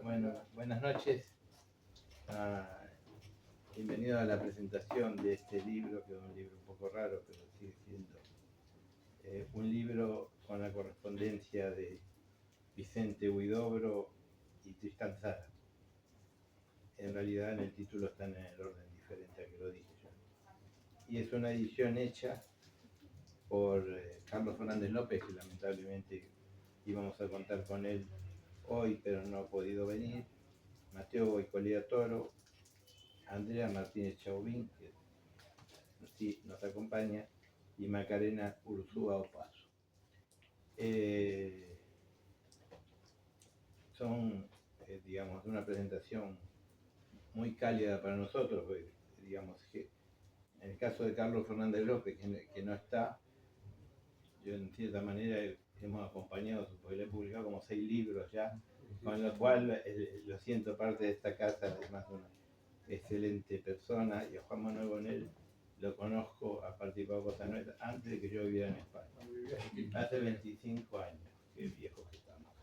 Bueno, buenas noches. Bienvenido a la presentación de este libro, que es un libro un poco raro, pero sigue siendo un libro con la correspondencia de Vicente Huidobro y Tristán Tzara. En realidad en el título están en el orden diferente a que lo dije yo. Y es una edición hecha por Carlos Fernández López, que lamentablemente íbamos a contar con él hoy, pero no ha podido venir. Mateo Boicolía Toro, Andrea Martínez Chauvin, que sí nos acompaña, y Macarena Urzúa Opaso. Son, digamos, una presentación muy cálida para nosotros, porque, digamos, que en el caso de Carlos Fernández López, que no está, yo en cierta manera hemos acompañado, porque le he publicado como 6 libros ya, con lo cual lo siento parte de esta casa, además de una excelente persona, y a Juan Manuel Bonel lo conozco, ha participado de cosas nuestras antes de que yo viviera en España. Hace 25 años, qué viejos que estamos.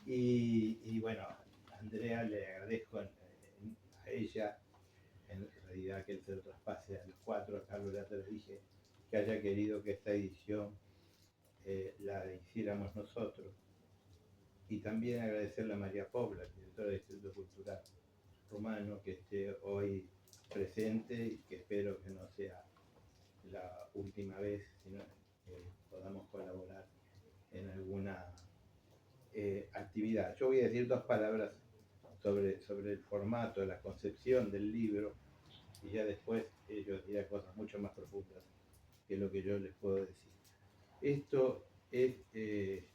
Y bueno, a Andrea le agradezco a ella, en realidad, que él se lo traspase a los 4, a Carlos ya te lo dije, que haya querido que esta edición la hiciéramos nosotros. Y también agradecerle a María Pobla, directora del Instituto Cultural Rumano, que esté hoy presente y que espero que no sea la última vez, sino que podamos colaborar en alguna actividad. Yo voy a decir 2 palabras sobre el formato, la concepción del libro, y ya después ellos dirán cosas mucho más profundas que lo que yo les puedo decir. Esto es, en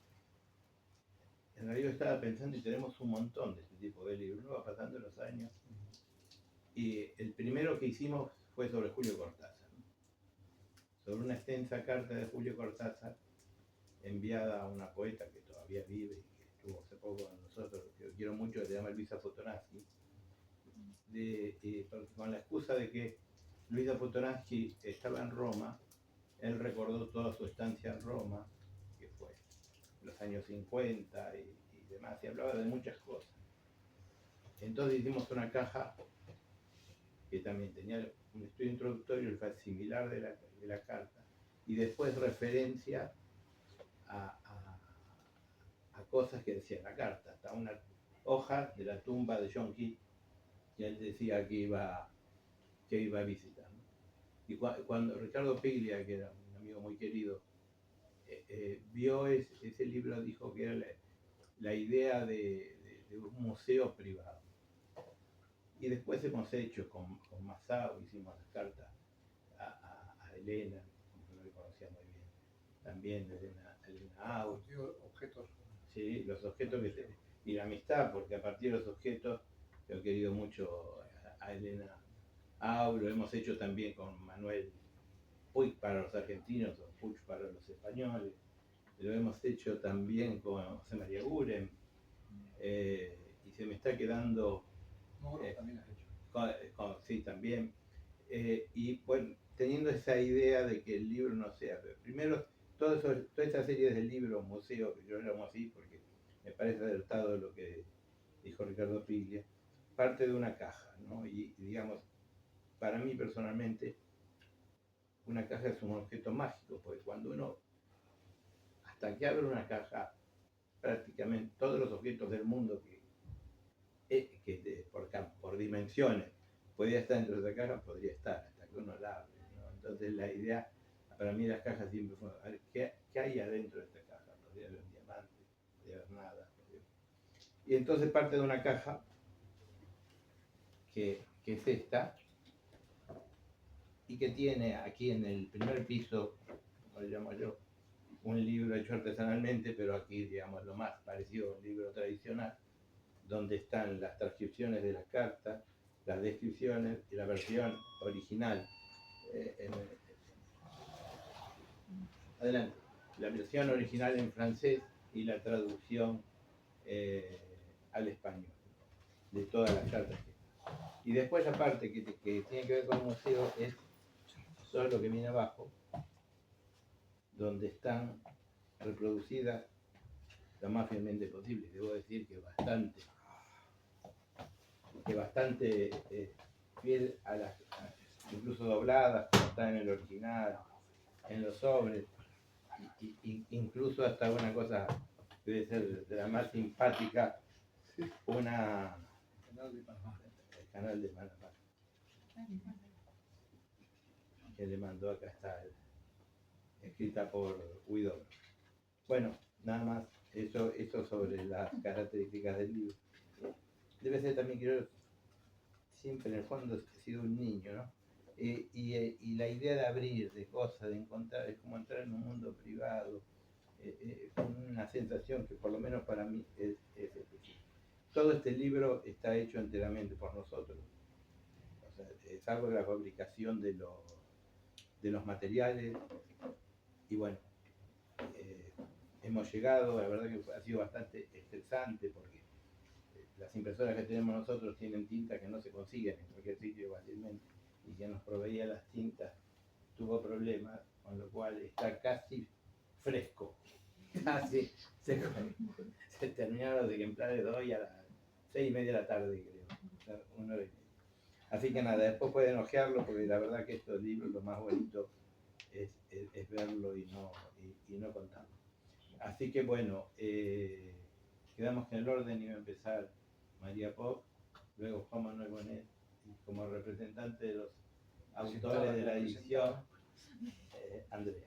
realidad estaba pensando, y tenemos un montón de este tipo de libros, ¿no? Va pasando los años, y el primero que hicimos fue sobre Julio Cortázar, ¿no? Sobre una extensa carta de Julio Cortázar enviada a una poeta que todavía vive y que estuvo hace poco con nosotros, que yo quiero mucho, que se llama Luisa Fotonansky, con la excusa de que Luisa Fotonansky estaba en Roma. Él recordó toda su estancia en Roma, que fue en los años 50 y demás, y hablaba de muchas cosas. Entonces hicimos una caja que también tenía un estudio introductorio, el facsimilar de la carta, y después referencia a cosas que decía la carta, hasta una hoja de la tumba de John Keats, que él decía que iba a visitar, ¿no? Y cuando Ricardo Piglia, que era un amigo muy querido, vio ese libro, dijo que era la idea de un museo privado. Y después hemos hecho con Masao, hicimos las cartas a Elena, que no le conocía muy bien, también Elena Aul. Objetos. Sí, los objetos y la amistad, porque a partir de los objetos yo he querido mucho a Elena Aul, lo hemos hecho también con Manuel Puig para los argentinos o Puig para los españoles, lo hemos hecho también con José María Guren, y se me está quedando... Moro también has hecho. Sí, también. Y bueno, teniendo esa idea de que el libro no sea... Primero, toda esa serie de libros, museos, que yo lo llamo así porque me parece acertado lo que dijo Ricardo Piglia, parte de una caja, ¿no? Y digamos, para mí personalmente, una caja es un objeto mágico, porque cuando uno, hasta que abre una caja, prácticamente todos los objetos del mundo que por dimensiones podría estar dentro de esa caja, podría estar, hasta que uno la abre, ¿no? Entonces la idea, para mí las cajas siempre fue, a ver, ¿qué hay adentro de esta caja? Podría haber un diamante, podría haber nada. Y entonces parte de una caja, que es esta, y que tiene aquí en el primer piso, como le llamo yo, un libro hecho artesanalmente, pero aquí, digamos, lo más parecido a un libro tradicional, donde están las transcripciones de las cartas, las descripciones y la versión original. Adelante. La versión original en francés y la traducción al español de todas las cartas. Y después la parte que tiene que ver con el museo es todo lo que viene abajo, donde están reproducidas lo más fielmente posible. Debo decir que bastante fiel a las, incluso dobladas, como están en el original, en los sobres, incluso hasta una cosa que debe ser de la más simpática, el canal de Panamá, que le mandó acá está, escrita por Guido. Bueno, nada más, eso sobre las características del libro. Debe ser también que yo siempre en el fondo he sido un niño, ¿no? Y la idea de abrir, de cosas, de encontrar, es como entrar en un mundo privado, con una sensación que por lo menos para mí es especial. Todo este libro está hecho enteramente por nosotros. O sea, salvo la fabricación de los materiales. Y bueno, hemos llegado, la verdad que ha sido bastante estresante porque las impresoras que tenemos nosotros tienen tinta que no se consiguen en cualquier sitio fácilmente, y quien nos proveía las tintas tuvo problemas, con lo cual está casi fresco. Casi se terminaron los ejemplares de hoy a las 6:30 de la tarde, creo. 1:30. Así que nada, después pueden ojearlo, porque la verdad que estos libros lo más bonito es verlo y no contarlo. Así que bueno, quedamos que en el orden iba a empezar María Pop, luego Juan Manuel Bonet, y como representante de los autores de la edición, Andrea.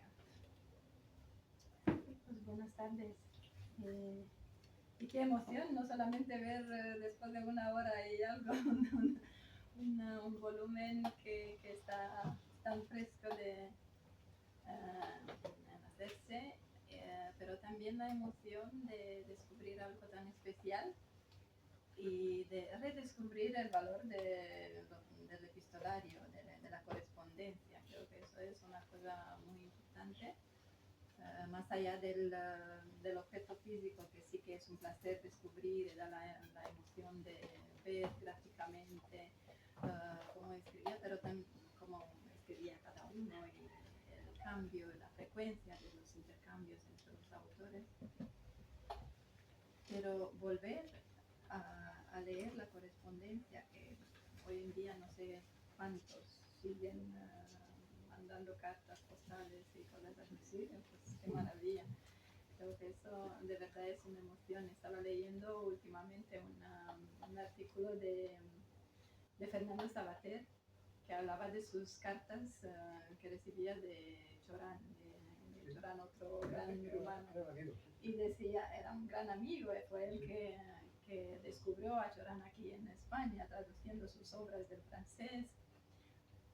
Pues buenas tardes. Y qué emoción, no solamente ver después de una hora y algo un volumen que está tan fresco de hacerse, pero también la emoción de descubrir algo tan especial y de redescubrir el valor del epistolario, de la correspondencia. Creo que eso es una cosa muy importante. Más allá del objeto físico, que sí que es un placer descubrir y da la emoción de ver gráficamente cómo escribía, pero también cómo escribía cada uno y el cambio, la frecuencia de los intercambios entre los autores. Pero volver a leer la correspondencia, que hoy en día no sé cuántos siguen mandando cartas postales y cosas así, pues qué maravilla. Creo que eso de verdad es una emoción. Estaba leyendo últimamente un artículo de Fernando Savater, que hablaba de sus cartas que recibía de Chorán, de Chorán, otro gran rumano. Y decía, era un gran amigo, fue él que descubrió a Chorán aquí en España, traduciendo sus obras del francés.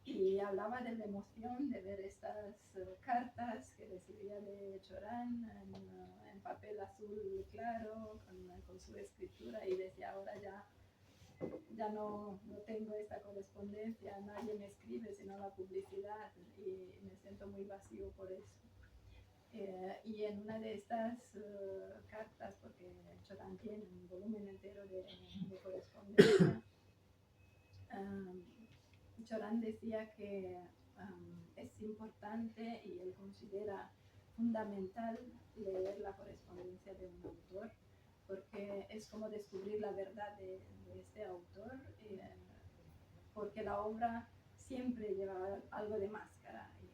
Y hablaba de la emoción de ver estas cartas que recibía de Chorán en papel azul claro, con su escritura, y decía, ahora ya no tengo esta correspondencia, nadie me escribe sino la publicidad, y me siento muy vacío por eso. Y en una de estas cartas, porque Chorán tiene un volumen entero de correspondencia, Chorán decía que es importante y él considera fundamental leer la correspondencia de un autor, porque es como descubrir la verdad de este autor, porque la obra siempre lleva algo de máscara, y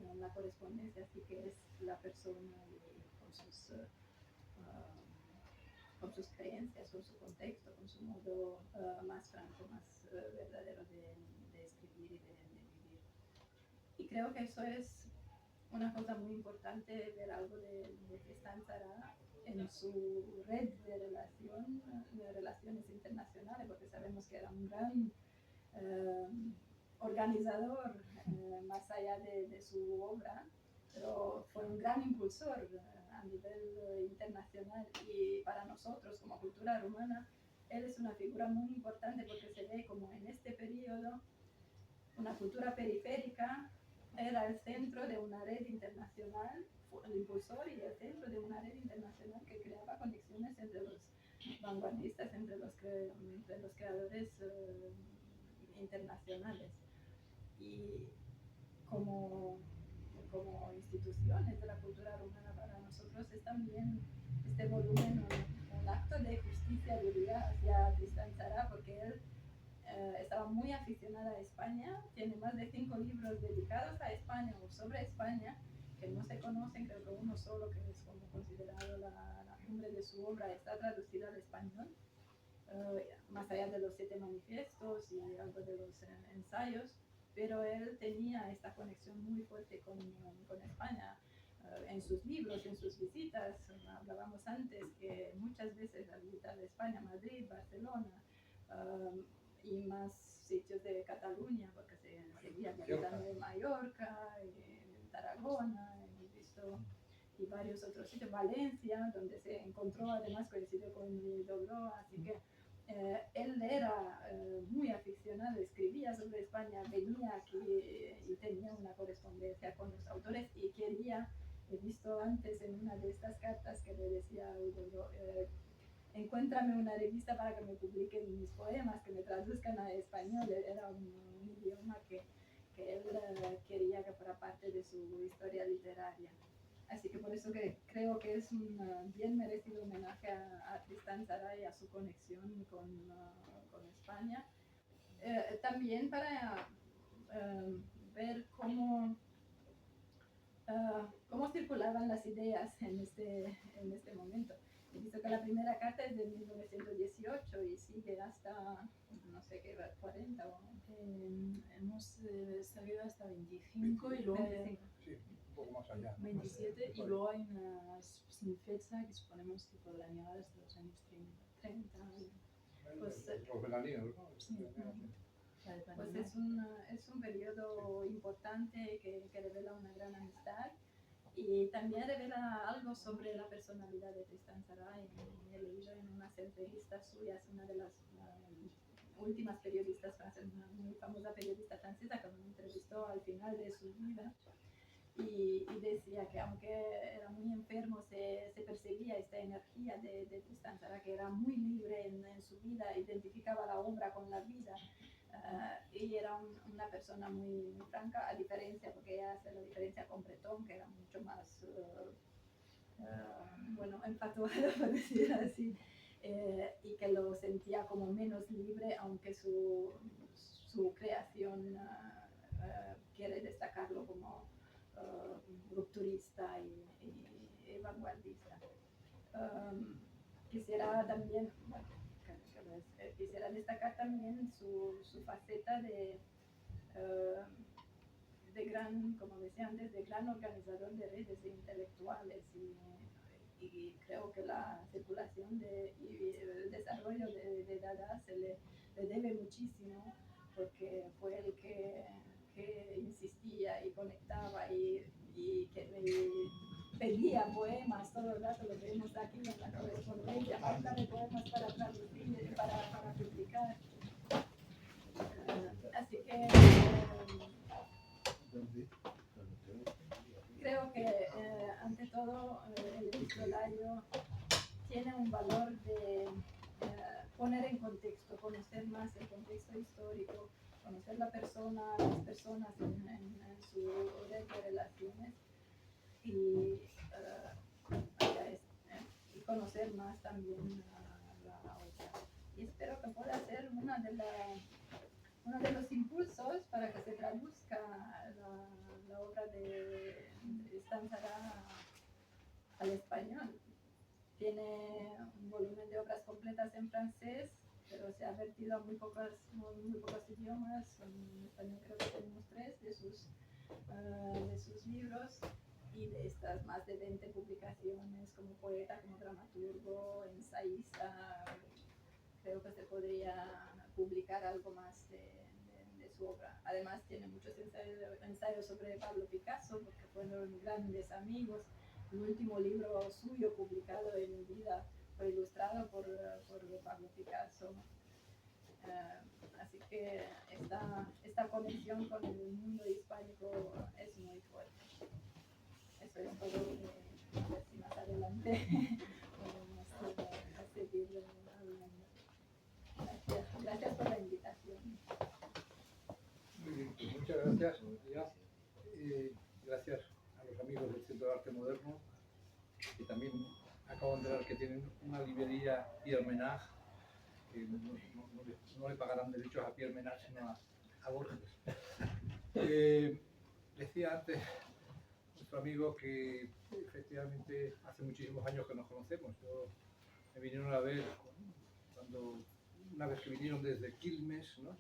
en la correspondencia sí que es la persona con sus creencias, con su contexto, con su modo más franco, más verdadero de escribir y de vivir. Y creo que eso es una cosa muy importante, ver algo de Tristan Tzara en su red de relaciones internacionales, porque sabemos que era un gran organizador, más allá de su obra, pero fue un gran impulsor a nivel internacional, y para nosotros como cultura rumana él es una figura muy importante, porque se ve como en este periodo una cultura periférica era el centro de una red internacional, el impulsor y el centro de una red internacional que creaba conexiones entre los vanguardistas, entre los creadores internacionales. Y como instituciones de la cultura rumana, para nosotros es también, este volumen correspondencia diría hacia Tristan Tzara, porque él estaba muy aficionado a España, tiene más de 5 libros dedicados a España o sobre España, que no se conocen, creo que uno solo, que es como considerado la cumbre de su obra, está traducido al español, más allá de los 7 manifiestos y algo de los ensayos, pero él tenía esta conexión muy fuerte con España. En sus libros, en sus visitas, hablábamos antes que muchas veces al visitar España, Madrid, Barcelona y más sitios de Cataluña, porque se seguía visitando en Mallorca, en Tarragona, hemos visto, y varios otros sitios, Valencia, donde se encontró, además coincidió con Dobró, así que él era muy aficionado, escribía sobre España, venía aquí y tenía una correspondencia con los autores y quería. He visto antes en una de estas cartas que le decía a Udo, encuéntrame una revista para que me publiquen mis poemas, que me traduzcan a español. Era un idioma que él quería que fuera parte de su historia literaria. Así que por eso que creo que es un bien merecido homenaje a Tristan Tzara y a su conexión con España. También para ver cómo circulaban las ideas en este momento. He visto que la primera carta es de 1918 y sigue hasta, no sé qué, 40 o... hemos salido hasta 25 y luego... 25. Sí, un poco más allá. 27 y luego hay unas sin fecha que suponemos que podrán llegar hasta los años 30. Pues, Los veraneos, ¿no? Sí. Pues es un periodo importante que revela una gran amistad y también revela algo sobre la personalidad de Tristan Tzara. He leído en unas entrevistas suyas, una de las últimas periodistas francesas, una muy famosa periodista francesa que me entrevistó al final de su vida y decía que aunque era muy enfermo se percibía esta energía de Tristan Tzara, que era muy libre en su vida, identificaba la obra con la vida. Y era una persona muy, muy franca, a diferencia, porque ella hace la diferencia con Breton, que era mucho más, enfatuado, por decir así, y que lo sentía como menos libre, aunque su creación quiere destacarlo como rupturista y vanguardista. Quisiera también... quisiera destacar también su faceta de gran, como decía antes, de gran organizador de redes de intelectuales y creo que la circulación y el desarrollo de Dada se le debe muchísimo porque fue el que insistía y conectaba y que pedía poemas todo el rato, lo vemos aquí en la correspondencia, falta de poemas para traducir, para publicar. Así que creo que ante todo el epistolario tiene un valor de poner en contexto, conocer más el contexto histórico, conocer la persona, las personas en su red de relaciones y conocer más también la otra. Y espero que pueda ser uno de los impulsos para que se traduzca la obra de Tristan Tzara al español. Tiene un volumen de obras completas en francés, pero se ha vertido a muy pocos idiomas. En español creo que tenemos 3 de sus libros, y de estas más de 20 publicaciones como poeta, como dramaturgo, ensayista. Creo que se podría publicar algo más de su obra. Además tiene muchos ensayos sobre Pablo Picasso, porque fueron grandes amigos. El último libro suyo publicado en vida fue ilustrado por Pablo Picasso. Así que esta conexión con el mundo hispánico es muy fuerte. Eso es todo. A ver si más adelante podemos seguir hablando. Gracias por la invitación. Muy bien, pues muchas gracias. Gracias a los amigos del Centro de Arte Moderno, que también acabo de enterar que tienen una librería y homenaje que no le pagarán derechos a Pierre Menard, sino a Borges. Decía antes nuestro amigo que efectivamente hace muchísimos años que nos conocemos. Me vinieron a ver una vez que vinieron desde Quilmes, ¿no?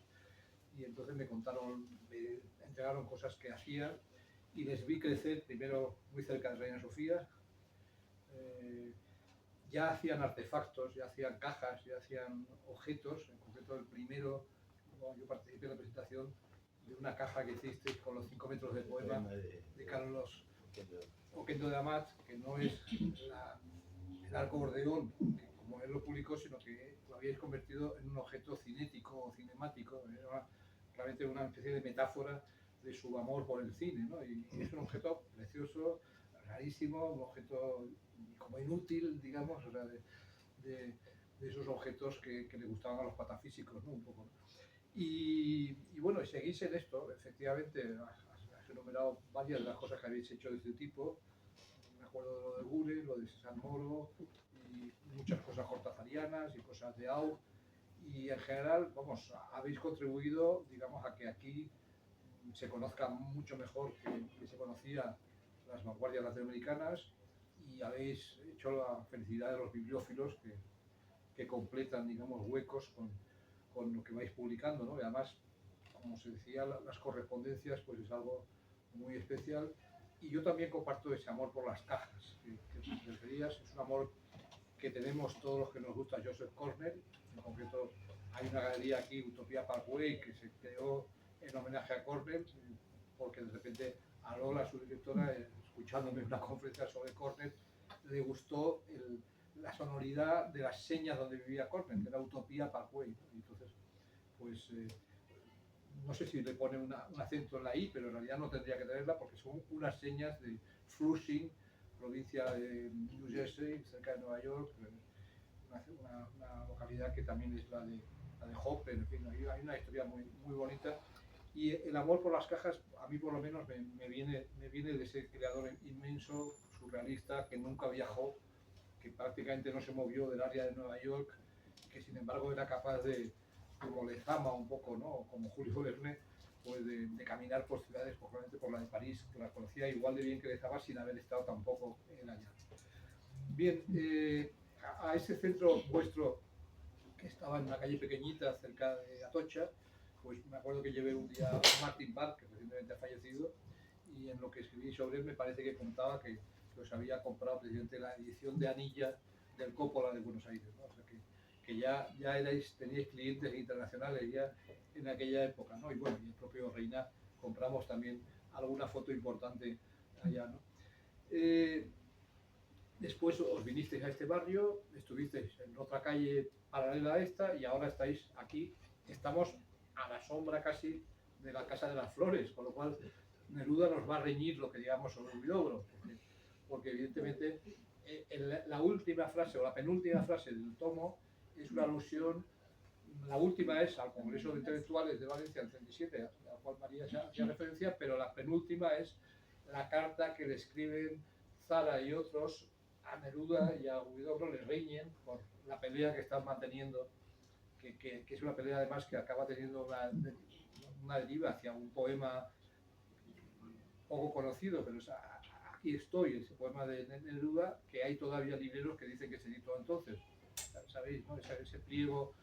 Y entonces me entregaron cosas que hacían y les vi crecer primero muy cerca de Reina Sofía. Ya hacían artefactos, ya hacían cajas, ya hacían objetos. En concreto, el primero, yo participé en la presentación de una caja que hicisteis con los 5 metros de poema de Carlos Oquendo de Amat, que no es el arco bordeón, que como él lo publicó, sino que lo habíais convertido en un objeto cinético o cinemático. Era realmente una especie de metáfora de su amor por el cine, ¿no? Y es un objeto precioso, rarísimo, un objeto como inútil, digamos, o sea, de esos objetos que le gustaban a los patafísicos, ¿no? Un poco, ¿no? Y bueno, seguís en esto, efectivamente, has enumerado varias de las cosas que habéis hecho de este tipo. Me acuerdo de lo de Gure, lo de César Moro, y muchas cosas cortazarianas y cosas de Au. Y en general, vamos, habéis contribuido, digamos, a que aquí se conozca mucho mejor que se conocía las vanguardias latinoamericanas, y habéis hecho la felicidad de los bibliófilos que completan, digamos, huecos con lo que vais publicando, ¿no? Y además, como se decía, las correspondencias pues es algo muy especial, y yo también comparto ese amor por las cajas que te referías. Es un amor que tenemos todos los que nos gusta Joseph Cornell. En concreto, hay una galería aquí, Utopía Parkway, que se creó en homenaje a Cornell, porque de repente a Lola, su directora, escuchándome en una conferencia sobre Cornell, le gustó la sonoridad de las señas donde vivía Cornell, que era Utopía Parkway. Entonces, pues no sé si le pone un acento en la I, pero en realidad no tendría que tenerla, porque son unas señas de Flushing, provincia de New Jersey, cerca de Nueva York, una localidad que también es la de Hopper. En fin, hay una historia muy, muy bonita. Y el amor por las cajas, a mí por lo menos, me viene de ese creador inmenso, surrealista, que nunca viajó, que prácticamente no se movió del área de Nueva York, que sin embargo era capaz de, como Lezama un poco, ¿no? Como Julio Verne, pues de caminar por ciudades, probablemente por la de París, que la conocía igual de bien que Lezama sin haber estado tampoco en allá. Bien, a ese centro vuestro, que estaba en una calle pequeñita cerca de Atocha, pues me acuerdo que llevé un día a Martin Park, que recientemente ha fallecido, y en lo que escribí sobre él me parece que contaba que os había comprado precisamente la edición de Anilla del Coppola de Buenos Aires, ¿no? O sea que ya teníais clientes internacionales ya en aquella época, ¿no? Y bueno, y el propio Reina compramos también alguna foto importante allá, ¿no? Después os vinisteis a este barrio, estuvisteis en otra calle paralela a esta, y ahora estáis aquí. Estamos a la sombra casi de la Casa de las Flores, con lo cual Neruda nos va a reñir lo que digamos sobre Huidobro, porque evidentemente la última frase o la penúltima frase del tomo es una alusión. La última es al Congreso de Intelectuales de Valencia del 37, a la cual María ya hacía referencia, pero la penúltima es la carta que le escriben Zara y otros a Neruda y a Huidobro, les riñen por la pelea que están manteniendo, que es una pelea además que acaba teniendo una deriva hacia un poema poco conocido, pero es Aquí estoy, ese poema de Neruda, que hay todavía libreros que dicen que se editó entonces. ¿Sabéis, no? Ese pliego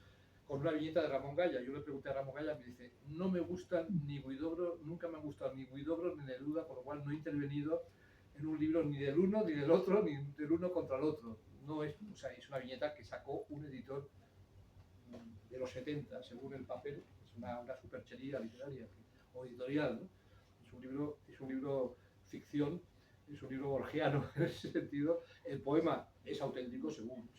con una viñeta de Ramón Gaya. Yo le pregunté a Ramón Gaya, me dice, no me gustan ni Huidobro, nunca me han gustado ni Huidobro ni Neruda, por lo cual no he intervenido en un libro ni del uno, ni del otro, ni del uno contra el otro. No es, o sea, es una viñeta que sacó un editor de los 70, según el papel, es una superchería literaria o editorial, ¿no? Es un libro ficción, es un libro borgiano en ese sentido. El poema es auténtico, según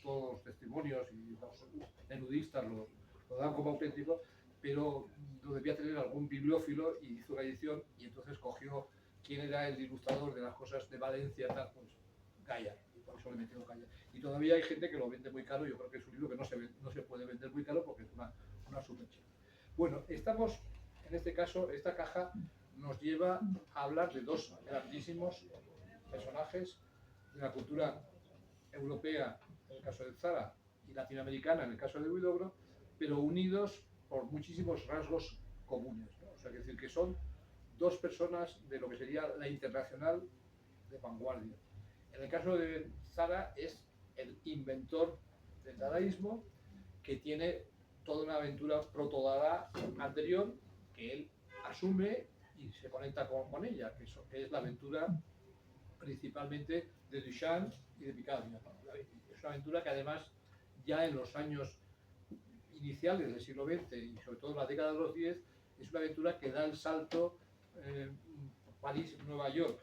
todos los testimonios, y los nerudistas lo dan como auténtico, pero lo debía tener algún bibliófilo y hizo la edición, y entonces cogió quién era el ilustrador de las cosas de Valencia, tal, pues Gaya, y por eso le metió Gaya. Y todavía hay gente que lo vende muy caro. Yo creo que es un libro que no se puede vender muy caro porque es una superchería. Bueno, estamos, en este caso, esta caja nos lleva a hablar de dos grandísimos personajes de la cultura europea, en el caso de Zara, y latinoamericana en el caso de Huidobro, pero unidos por muchísimos rasgos comunes, ¿no? O sea, es decir, que son dos personas de lo que sería la internacional de vanguardia. En el caso de Zara es el inventor del dadaísmo, que tiene toda una aventura proto-dada anterior que él asume y se conecta con ella, que es la aventura principalmente de Duchamp y de Picabia, ¿no? Es una aventura que además ya en los años iniciales del siglo XX y sobre todo en la década de los 10 es una aventura que da el salto París-Nueva York,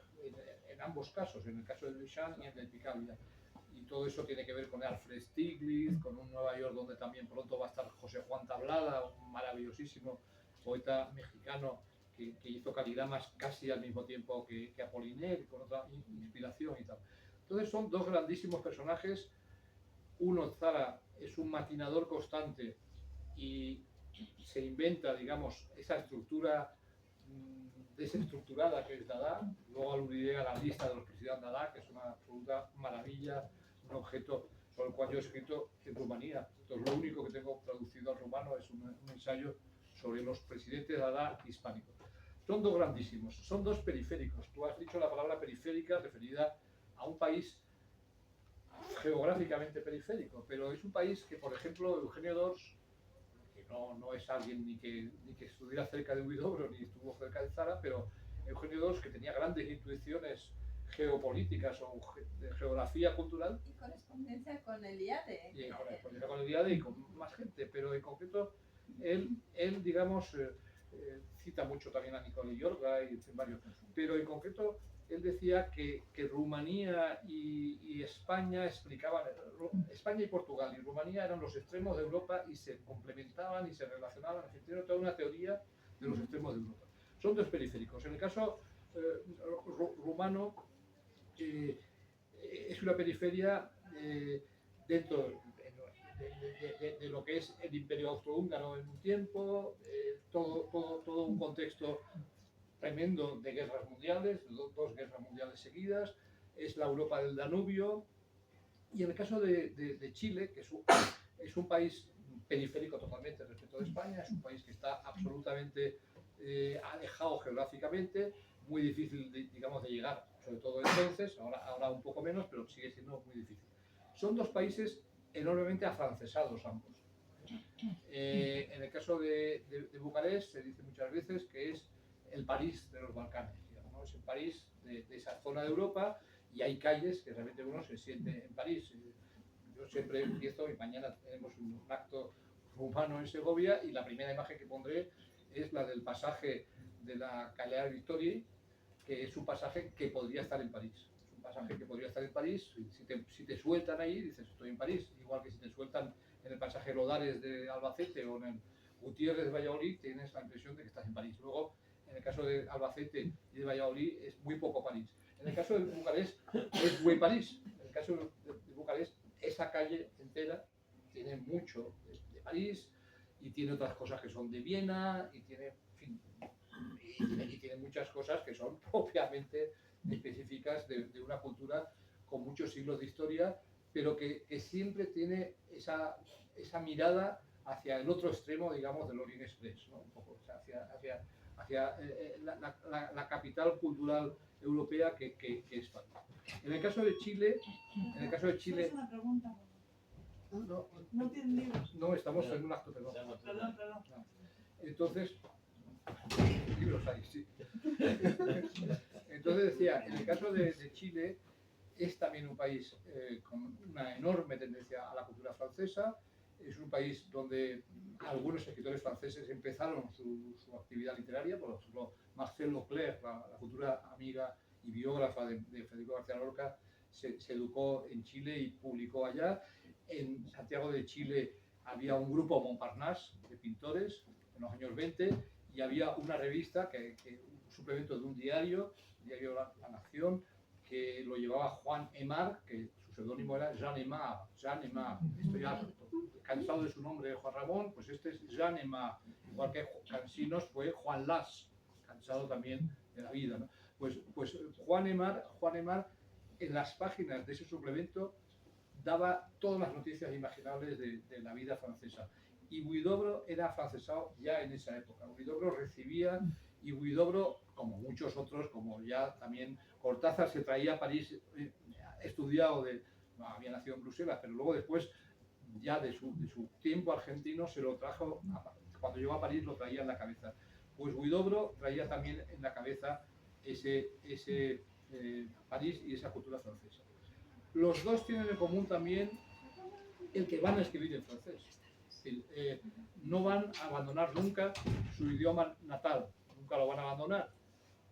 en ambos casos, en el caso de Duchamp y en el de Picabia. Y todo eso tiene que ver con Alfred Stieglitz, con un Nueva York donde también pronto va a estar José Juan Tablada, un maravillosísimo poeta mexicano que hizo caligramas casi al mismo tiempo que Apollinaire, con otra inspiración y tal. Entonces son dos grandísimos personajes. Uno, Zara, es un maquinador constante y se inventa, digamos, esa estructura desestructurada que es Dada. Luego aludiré a la lista de los que estudian Dada, que es una absoluta maravilla, un objeto sobre el cual yo he escrito en Rumanía. Entonces, lo único que tengo traducido al rumano es un ensayo sobre los presidentes Dada hispánicos. Son dos grandísimos, son dos periféricos. Tú has dicho la palabra periférica referida a un país geográficamente periférico, pero es un país que, por ejemplo, Eugenio d'Ors, que no es alguien ni que estuviera cerca de Huidobro ni estuvo cerca de Zara, pero Eugenio d'Ors, que tenía grandes intuiciones geopolíticas o de geografía cultural. Y correspondencia con el IADE. Y correspondencia con el IADE y con más gente, pero en concreto él digamos, cita mucho también a Nicole Yorga y varios, pero en concreto él decía que Rumanía y España explicaban, España y Portugal y Rumanía eran los extremos de Europa y se complementaban y se relacionaban, tiene toda una teoría de los extremos de Europa. Son dos periféricos. En el caso rumano es una periferia dentro de lo que es el Imperio Austrohúngaro en un tiempo, todo un contexto tremendo de guerras mundiales, dos guerras mundiales seguidas, es la Europa del Danubio, y en el caso de Chile, que es un país periférico totalmente respecto de España, es un país que está absolutamente alejado geográficamente, muy difícil, digamos, de llegar, sobre todo entonces, ahora un poco menos, pero sigue siendo muy difícil. Son dos países enormemente afrancesados ambos. En el caso de Bucarest se dice muchas veces que es el París de los Balcanes, digamos, ¿no? Es el París de esa zona de Europa y hay calles que realmente uno se siente en París. Yo siempre empiezo y mañana tenemos un acto rumano en Segovia y la primera imagen que pondré es la del pasaje de la Calle Victorie, que es un pasaje que podría estar en París. Es un pasaje que podría estar en París. Si te sueltan ahí, dices estoy en París, igual que si te sueltan en el pasaje Lodares de Albacete o en el Gutiérrez de Valladolid, tienes la impresión de que estás en París. Luego, en el caso de Albacete y de Valladolid, es muy poco París. En el caso de Bucarest, es muy París. En el caso de Bucarest, esa calle entera tiene mucho de París y tiene otras cosas que son de Viena y tiene, en fin, y tiene muchas cosas que son propiamente específicas de una cultura con muchos siglos de historia, pero que siempre tiene esa mirada hacia el otro extremo, digamos, del Orient Express, ¿no? Un poco, o sea, hacia la capital cultural europea que es París. En el caso de Chile, ¿Es una pregunta? No tienen libros. No, estamos en un acto, perdón. Perdón. No. Entonces, libros hay, sí. Entonces decía, en el caso de Chile, es también un país con una enorme tendencia a la cultura francesa. Es un país donde algunos escritores franceses empezaron su actividad literaria, por ejemplo, Marcel Leclerc, la futura amiga y biógrafa de Federico García Lorca, se educó en Chile y publicó allá. En Santiago de Chile había un grupo Montparnasse de pintores en los años 20 y había una revista, un suplemento de un diario La Nación, que lo llevaba Juan Aymar, que su seudónimo era Jean Aymar. Estoy cansado de su nombre, Juan Ramón, pues este es Jean Aymar, igual que Cansinos fue Juan Las, cansado también de la vida, ¿no? Pues Juan Aymar, en las páginas de ese suplemento, daba todas las noticias imaginables de la vida francesa. Y Huidobro era afrancesado ya en esa época. Huidobro recibía, y Huidobro, como muchos otros, como ya también Cortázar se traía a París, estudiado, había nacido en Bruselas, pero luego después, ya de su tiempo argentino, se lo trajo, cuando llegó a París lo traía en la cabeza. Pues Huidobro traía también en la cabeza ese París y esa cultura francesa. Los dos tienen en común también el que van a escribir en francés. No van a abandonar nunca su idioma natal, nunca lo van a abandonar,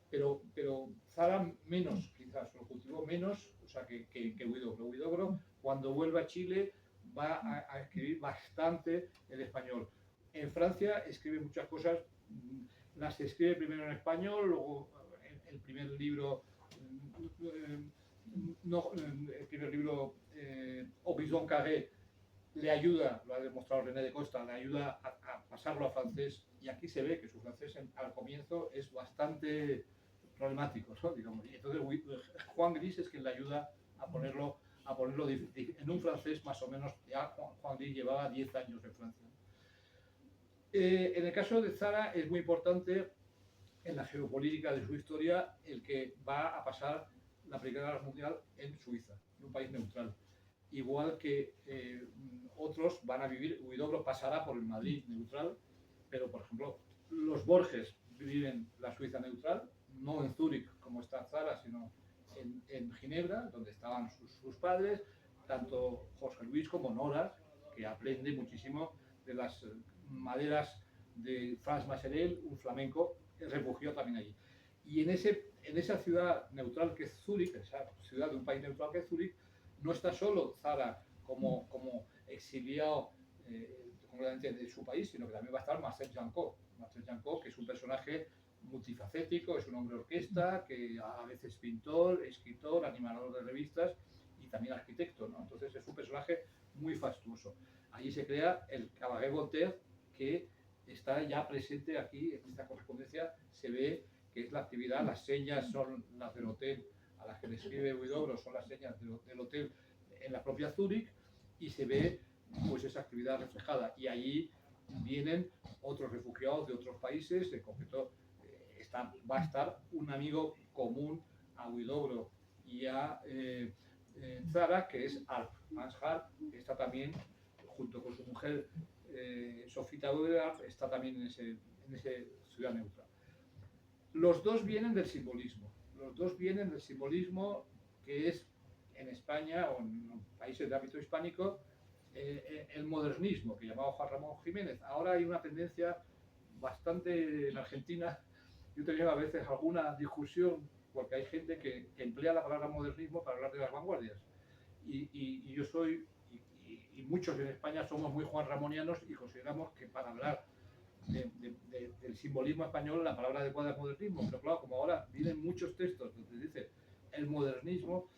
pero Zara menos, quizás, lo cultivó menos, o sea, que Huidobro. Huidobro, cuando vuelva a Chile, va a escribir bastante el español. En Francia escribe muchas cosas, las escribe primero en español, luego el primer libro, Horizon Carré, le ayuda, lo ha demostrado René de Costa, le ayuda a pasarlo a francés, y aquí se ve que su francés al comienzo es bastante problemático, ¿no? Digamos. Y entonces Juan Gris es quien le ayuda a ponerlo en un francés más o menos. Ya Juan Gris llevaba 10 años en Francia. En el caso de Zara es muy importante en la geopolítica de su historia el que va a pasar la Primera Guerra Mundial en Suiza, en un país neutral. Igual que otros van a vivir, Huidobro pasará por el Madrid neutral, pero por ejemplo los Borges viven la Suiza neutral, no en Zúrich como está Zara, sino en Ginebra, donde estaban sus padres, tanto José Luis como Nora, que aprende muchísimo de las maderas de Franz Maserel, un flamenco, refugió también allí. Y en esa ciudad neutral que es Zúrich, esa ciudad de un país neutral que es Zúrich, no está solo Zara como exiliado concretamente de su país, sino que también va a estar Marcel Janco. Marcel Janco, que es un personaje multifacético, es un hombre orquesta, que a veces pintor, escritor, animador de revistas y también arquitecto, ¿no? Entonces es un personaje muy fastuoso. Allí se crea el Cabaret Voltaire, que está ya presente aquí en esta correspondencia. Se ve que es la actividad, las señas son las del hotel a las que le escribe Huidobro, son las señas del hotel en la propia Zúrich, y se ve pues esa actividad reflejada. Y allí vienen otros refugiados de otros países, en concreto va a estar un amigo común a Huidobro y a Zara, que es Arp. Hans Arp está también, junto con su mujer Sofita Boudelaire, está también en ese ciudad neutral. Los dos vienen del simbolismo. Los dos vienen del simbolismo que es en España o en países de ámbito hispánico el modernismo, que llamaba Juan Ramón Jiménez. Ahora hay una tendencia bastante en Argentina. Yo tenía a veces alguna discusión porque hay gente que emplea la palabra modernismo para hablar de las vanguardias. Y yo soy, y muchos en España somos muy juanramonianos y consideramos que para hablar del simbolismo español la palabra adecuada es modernismo. Pero claro, como ahora vienen muchos textos donde dice el modernismo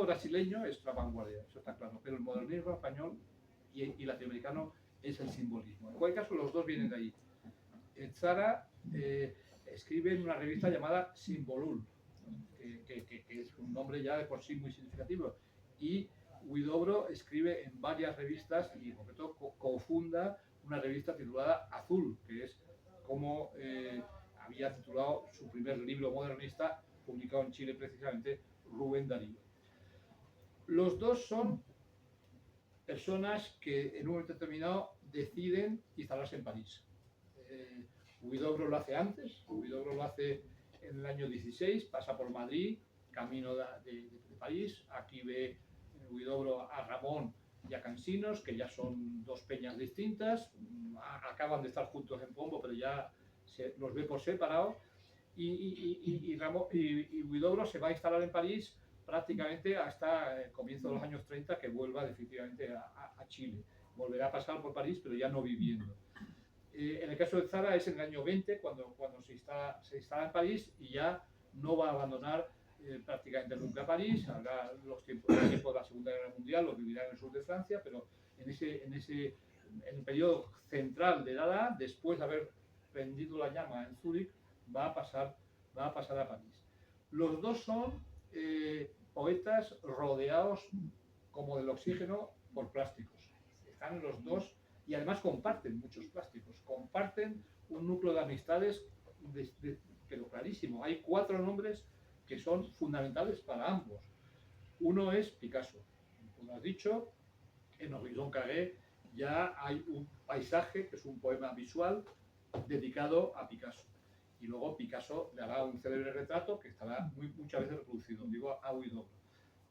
brasileño es la vanguardia, eso está claro, pero el modernismo español y latinoamericano es el simbolismo. En cualquier caso, los dos vienen de ahí. Zara escribe en una revista llamada Simbolul, que es un nombre ya de por sí muy significativo, y Huidobro escribe en varias revistas y en concreto cofunda una revista titulada Azul, que es como había titulado su primer libro modernista, publicado en Chile precisamente, Rubén Darío. Los dos son personas que en un momento determinado deciden instalarse en París. Huidobro lo hace antes, Huidobro lo hace en el año 16, pasa por Madrid, camino de París. Aquí ve Huidobro a Ramón y a Cansinos, que ya son dos peñas distintas, acaban de estar juntos en Pombo, pero ya los ve por separado. Y Huidobro se va a instalar en París prácticamente hasta el comienzo de los años 30, que vuelva definitivamente a Chile. Volverá a pasar por París, pero ya no viviendo. En el caso de Zara es en el año 20, cuando se instala en París, y ya no va a abandonar prácticamente nunca París. Habrá los tiempos de la Segunda Guerra Mundial, los vivirá en el sur de Francia, pero en el periodo central de Dada, después de haber prendido la llama en Zúrich, va a pasar a París. Los dos son poetas rodeados como del oxígeno por plásticos. Están los dos y además comparten muchos plásticos, comparten un núcleo de amistades pero clarísimo. Hay 4 nombres que son fundamentales para ambos. Uno es Picasso. Como has dicho, en Horizon Carré ya hay un paisaje, que es un poema visual, dedicado a Picasso. Y luego Picasso le hará un célebre retrato que estará muchas veces reproducido, digo a Huidobro.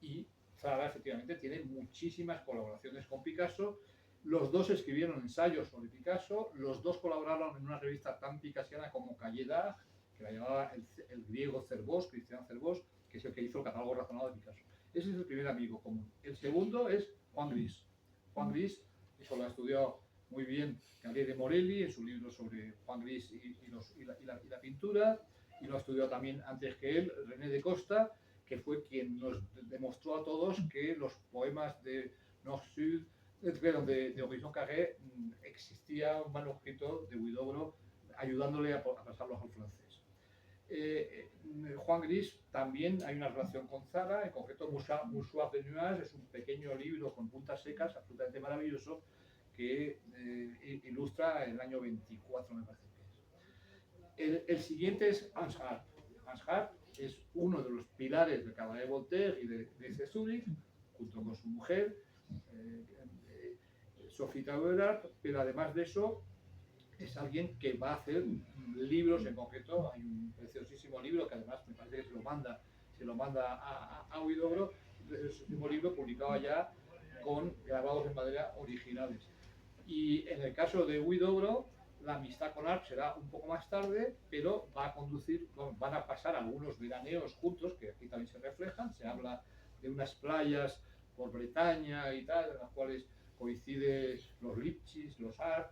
Y Zara efectivamente tiene muchísimas colaboraciones con Picasso. Los dos escribieron ensayos sobre Picasso, los dos colaboraron en una revista tan picasiana como Cahiers d'Art, que la llamaba el griego Cervós, Cristian Cervós, que es el que hizo el catálogo razonado de Picasso. Ese es el primer amigo común. El segundo es Juan Gris. Juan Gris, eso lo ha estudiado muy bien Gabriel de Morelli en su libro sobre Juan Gris y la pintura, y lo ha estudiado también antes que él René de Costa, que fue quien nos demostró a todos que los poemas de Nord-Sud, de Horizon Carré, existía un manuscrito de Huidobro ayudándole a pasarlos al francés. Juan Gris también hay una relación con Zara, en concreto Mouchoir de Nuages, es un pequeño libro con puntas secas, absolutamente maravilloso, que ilustra el año 24, me parece que es. El siguiente es Hans Harp. Hans Harp es uno de los pilares del Cabaret Voltaire y de Zurich, junto con su mujer, Sophie Tauerat, pero además de eso, es alguien que va a hacer libros en concreto. Hay un preciosísimo libro que además me parece que se lo manda a Huidobro, un preciosísimo libro publicado ya con grabados en madera originales. Y en el caso de Huidobro, la amistad con Harp será un poco más tarde, pero van a pasar algunos veraneos juntos, que aquí también se reflejan. Se habla de unas playas por Bretaña y tal, en las cuales coinciden los Lipchitz, los Harp.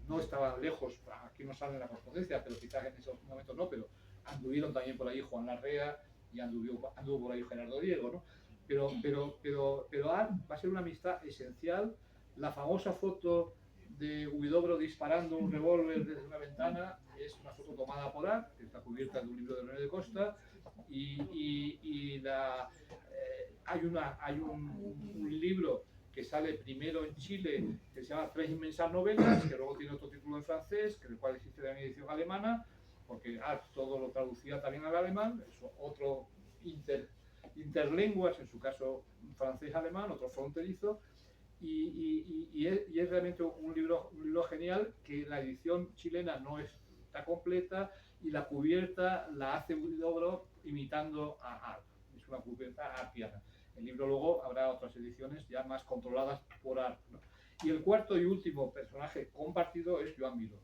No estaban lejos, aquí no sale la correspondencia, pero quizás en esos momentos no, pero anduvieron también por ahí Juan Larrea y anduvo por ahí Gerardo Diego, ¿no? Pero Harp va a ser una amistad esencial. La famosa foto de Huidobro disparando un revólver desde una ventana es una foto tomada por Harp, que está cubierta de un libro de René de Costa, hay un libro que sale primero en Chile, que se llama Tres inmensas novelas, que luego tiene otro título en francés, que del cual existe la edición alemana, porque todo lo traducía también al alemán, es otro interlenguas, en su caso francés-alemán, otro fronterizo, y es realmente un libro genial, que la edición chilena no está completa, y la cubierta la hace Huidobro imitando a Harp, es una cubierta harpiana. El libro luego habrá otras ediciones ya más controladas por Harp, ¿no? Y el cuarto y último personaje compartido es Joan Miró.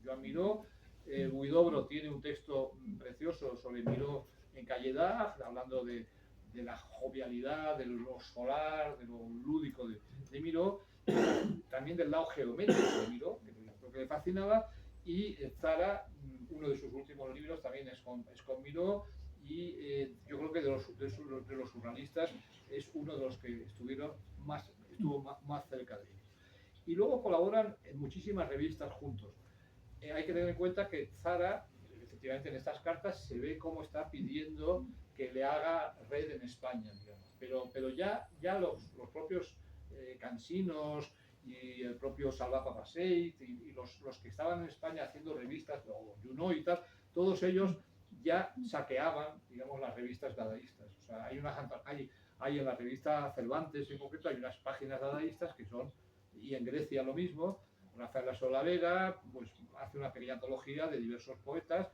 Joan Miró, Huidobro tiene un texto precioso sobre Miró en Cahiers d'Art, hablando de la jovialidad, de lo solar, de lo lúdico de Miró, también del lado geométrico de Miró, que creo que le fascinaba, y Zara, uno de sus últimos libros también es con Miró, y yo creo que de los surrealistas es uno de los que estuvo más cerca de ellos. Y luego colaboran en muchísimas revistas juntos. Hay que tener en cuenta que Zara, efectivamente en estas cartas, se ve cómo está pidiendo que le haga red en España, digamos. Pero ya los propios Cansinos y el propio Salvat Papasseit y los que estaban en España haciendo revistas, o Junot y tal, todos ellos ya saqueaban, digamos, las revistas dadaístas. O sea, hay en la revista Cervantes en concreto, hay unas páginas dadaístas que son, y en Grecia lo mismo. Rafael La Solavega pues hace una pequeña antología de diversos poetas,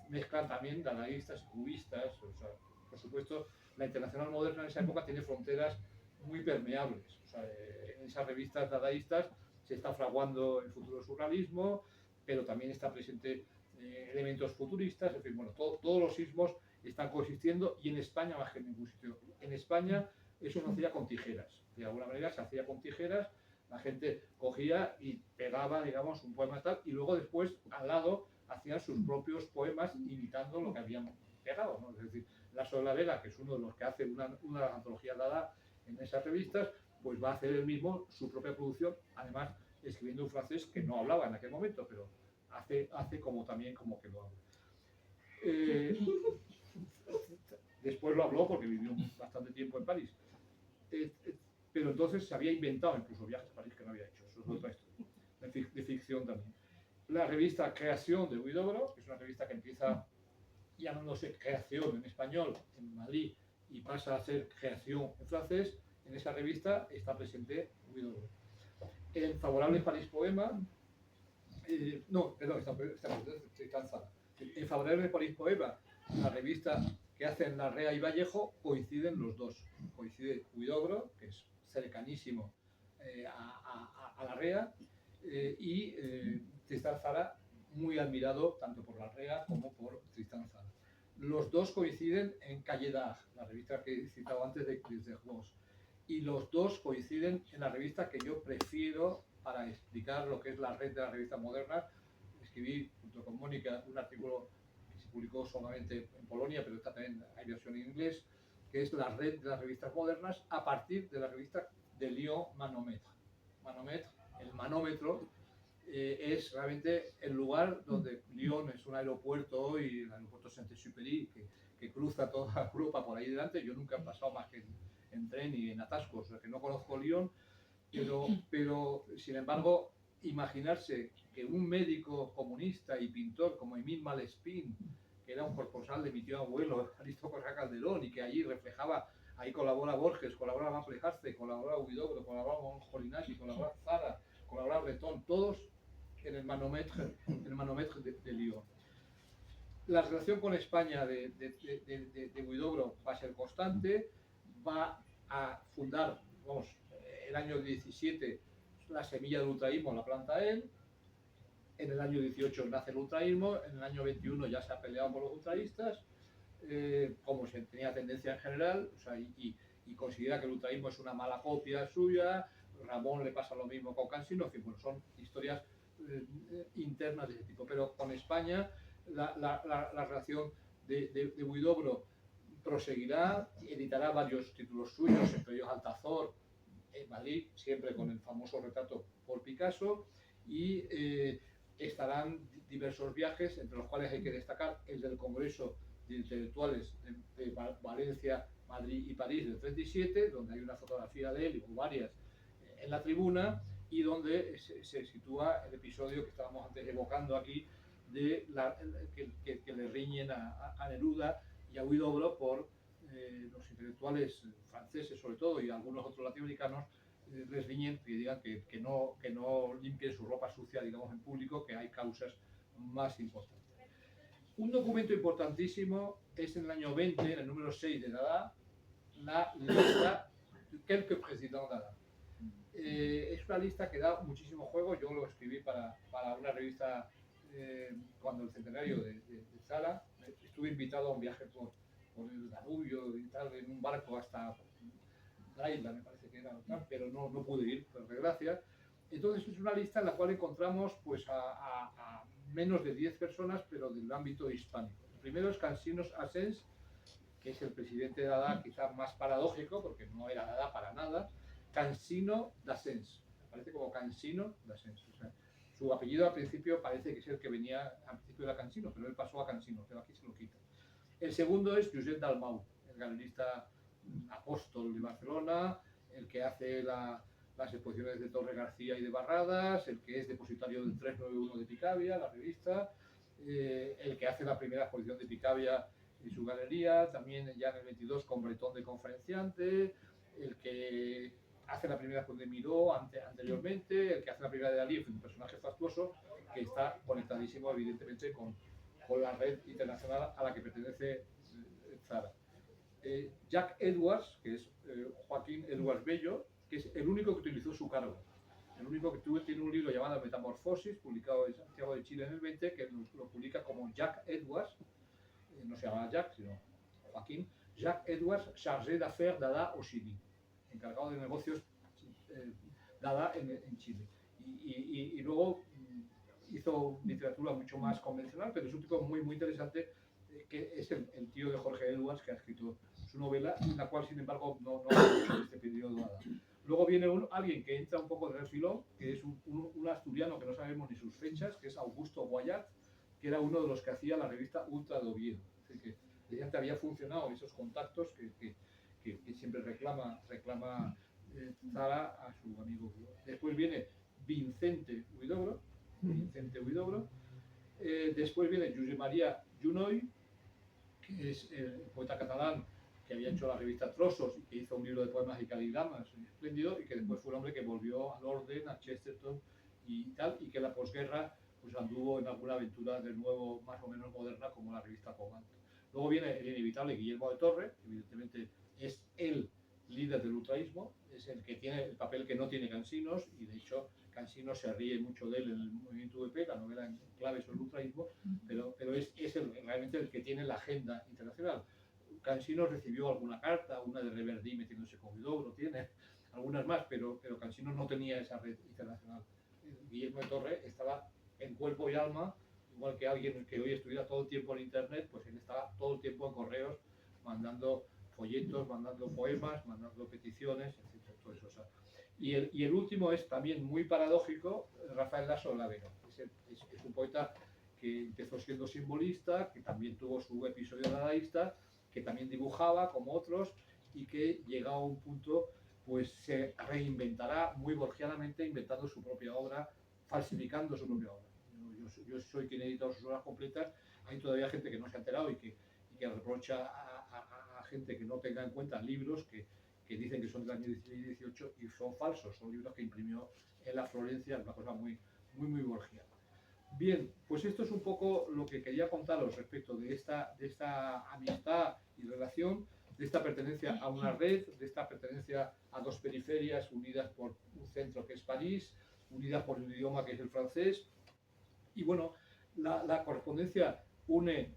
mezclan también dadaístas y cubistas. O sea, por supuesto, la Internacional Moderna en esa época tiene fronteras muy permeables. O sea, en esas revistas dadaístas se está fraguando el futuro surrealismo, pero también está presente elementos futuristas, en fin, bueno, todos los sismos están coexistiendo, y en España más que en ningún sitio. En España eso se hacía con tijeras, de alguna manera se hacía con tijeras, la gente cogía y pegaba, digamos, un poema tal, y luego después al lado hacían sus propios poemas imitando lo que habían pegado, ¿no? Es decir, La Solavega, que es uno de los que hace una de las antologías dada en esas revistas, pues va a hacer él mismo su propia producción, además escribiendo un francés que no hablaba en aquel momento, pero hace como también como que lo habla. Después lo habló porque vivió bastante tiempo en París. pero entonces se había inventado incluso viajes a París que no había hecho. Eso es otra historia, de ficción también. La revista Creación de Huidobro, que es una revista que empieza llamándose Creación en español en Madrid y pasa a ser Creación en francés. En esa revista está presente Huidobro. En Favorable París Poema, no, perdón, está en Zara. En Favorable París Poema, la revista que hacen Larrea y Vallejo, coinciden los dos. Coincide Huidobro, que es cercanísimo a Larrea, y Tristán Tzara, muy admirado tanto por Larrea como por Tristán Tzara. Los dos coinciden en Calle d'Art, la revista que he citado antes de Vos. Y los dos coinciden en la revista que yo prefiero para explicar lo que es la red de las revistas modernas. Escribí junto con Mónica un artículo que se publicó solamente en Polonia, pero también hay versión en inglés, que es la red de las revistas modernas a partir de la revista de Lyon Manometre. Manometre, el manómetro, es realmente el lugar donde Lyon es un aeropuerto y el aeropuerto Saint-Exupéry que cruza toda Europa por ahí delante. Yo nunca he pasado más que en tren y en atascos, o sea que no conozco Lyon, pero sin embargo, imaginarse que un médico comunista y pintor como Émile Malespín, que era un corresponsal de mi tío abuelo, Aristo Correa Calderón, y que allí reflejaba, ahí colabora Borges, colabora Maple Jarce, colabora Huidobro, colabora Molinari, colabora Zara, colabora Breton, todos en el Manometre de Lyon. La relación con España de Huidobro va a ser constante, va a fundar, vamos, el año 17 la semilla del ultraísmo la planta él, en el año 18 nace el ultraísmo, en el año 21 ya se ha peleado por los ultraístas, como se tenía tendencia en general, o sea, y considera que el ultraísmo es una mala copia suya. Ramón le pasa lo mismo con Cansino, en fin, bueno, son historias internas de ese tipo, pero con España la relación de Huidobro proseguirá, editará varios títulos suyos, entre ellos Altazor, en Madrid, siempre con el famoso retrato por Picasso, y estarán diversos viajes, entre los cuales hay que destacar el del Congreso de Intelectuales de Valencia, Madrid y París del 37, donde hay una fotografía de él, o varias, en la tribuna, y donde se sitúa el episodio que estábamos antes evocando aquí, de que le riñen a Neruda y a Huidobro por los intelectuales franceses sobre todo y algunos otros latinoamericanos les riñen que digan que no limpien su ropa sucia, digamos, en público, que hay causas más importantes. Un documento importantísimo es en el año 20, en el número 6 de Dada, la lista Quelques présidents Dada. Es una lista que da muchísimo juego. Yo lo escribí para una revista cuando el centenario de Tzara. Estuve invitado a un viaje por el Danubio y tal, en un barco hasta Braila, me parece que era, pero no pude ir, por desgracia. Entonces es una lista en la cual encontramos pues, a menos de 10 personas, pero del ámbito hispánico. El primero es Cansinos Asens, que es el presidente de Dada, quizá más paradójico, porque no era Dada para nada, Cansino d'Asens. Aparece como Cansino d'Asens. O sea, su apellido al principio parece que es el que venía, al principio era Cansino, pero él pasó a Cansino, pero aquí se lo quita. El segundo es Josep Dalmau, el galerista apóstol de Barcelona, el que hace las exposiciones de Torre García y de Barradas, el que es depositario del 391 de Picabia, la revista, el que hace la primera exposición de Picabia en su galería, también ya en el 22 con Bretón de conferenciante, el que hace la primera exposición de Miró anteriormente, el que hace la primera de Dalí, un personaje fastuoso que está conectadísimo evidentemente con la red internacional a la que pertenece Tzara. Jack Edwards, que es Joaquín Edwards Bello, que es el único que utilizó su cargo. El único que tiene un libro llamado Metamorfosis, publicado en Santiago de Chile en el 20, que lo publica como Jack Edwards, no se llama Jack, sino Joaquín, Jack Edwards, chargé d'affaires Dada au Chili, encargado de negocios Dada en Chile. Y luego hizo literatura mucho más convencional, pero es un tipo muy, muy interesante, que es el tío de Jorge Edwards, que ha escrito su novela, en la cual, sin embargo, no ha hecho este periodo nada. Luego viene alguien que entra un poco de refilón, que es un asturiano que no sabemos ni sus fechas, que es Augusto Guayat, que era uno de los que hacía la revista Ultra de Oviedo. Es decir, que ya había funcionado esos contactos que siempre reclama Zara a su amigo Huidobro. Después viene Vicente Huidobro, después viene Josep María Junoy, que es el poeta catalán que había hecho la revista Trozos y que hizo un libro de poemas y caligramas espléndido, y que después fue un hombre que volvió al orden, a Chesterton y tal, y que en la posguerra pues anduvo en alguna aventura de nuevo más o menos moderna como la revista Cobalto. Luego viene el inevitable Guillermo de Torre, que evidentemente es el líder del ultraísmo, es el que tiene el papel que no tiene Cansinos, y de hecho Cansinos se ríe mucho de él en el movimiento UEP, la novela en clave sobre el ultraísmo, pero es realmente el que tiene la agenda internacional. Cansinos recibió alguna carta, una de Reverdí metiéndose con Huidobro, tiene algunas más, pero Cansinos no tenía esa red internacional. Guillermo de Torre estaba en cuerpo y alma, igual que alguien que hoy estuviera todo el tiempo en internet, pues él estaba todo el tiempo en correos, mandando folletos, mandando poemas, mandando peticiones, etc. Todo eso, o sea. Y el último es también muy paradójico, Rafael Lasso de Lavero. Es un poeta que empezó siendo simbolista, que también tuvo su episodio dadaísta, que también dibujaba como otros, y que llegado a un punto pues se reinventará muy borgianamente inventando su propia obra, falsificando su propia obra. Yo soy quien edita sus obras completas, hay todavía gente que no se ha enterado y que reprocha a gente que no tenga en cuenta libros que dicen que son del año 16 y 18 y son falsos, son libros que imprimió en la Florencia, una cosa muy borgiana. Bien, pues esto es un poco lo que quería contaros respecto de esta amistad y relación, de esta pertenencia a una red, de esta pertenencia a dos periferias unidas por un centro que es París, unidas por un idioma que es el francés. Y bueno, la correspondencia une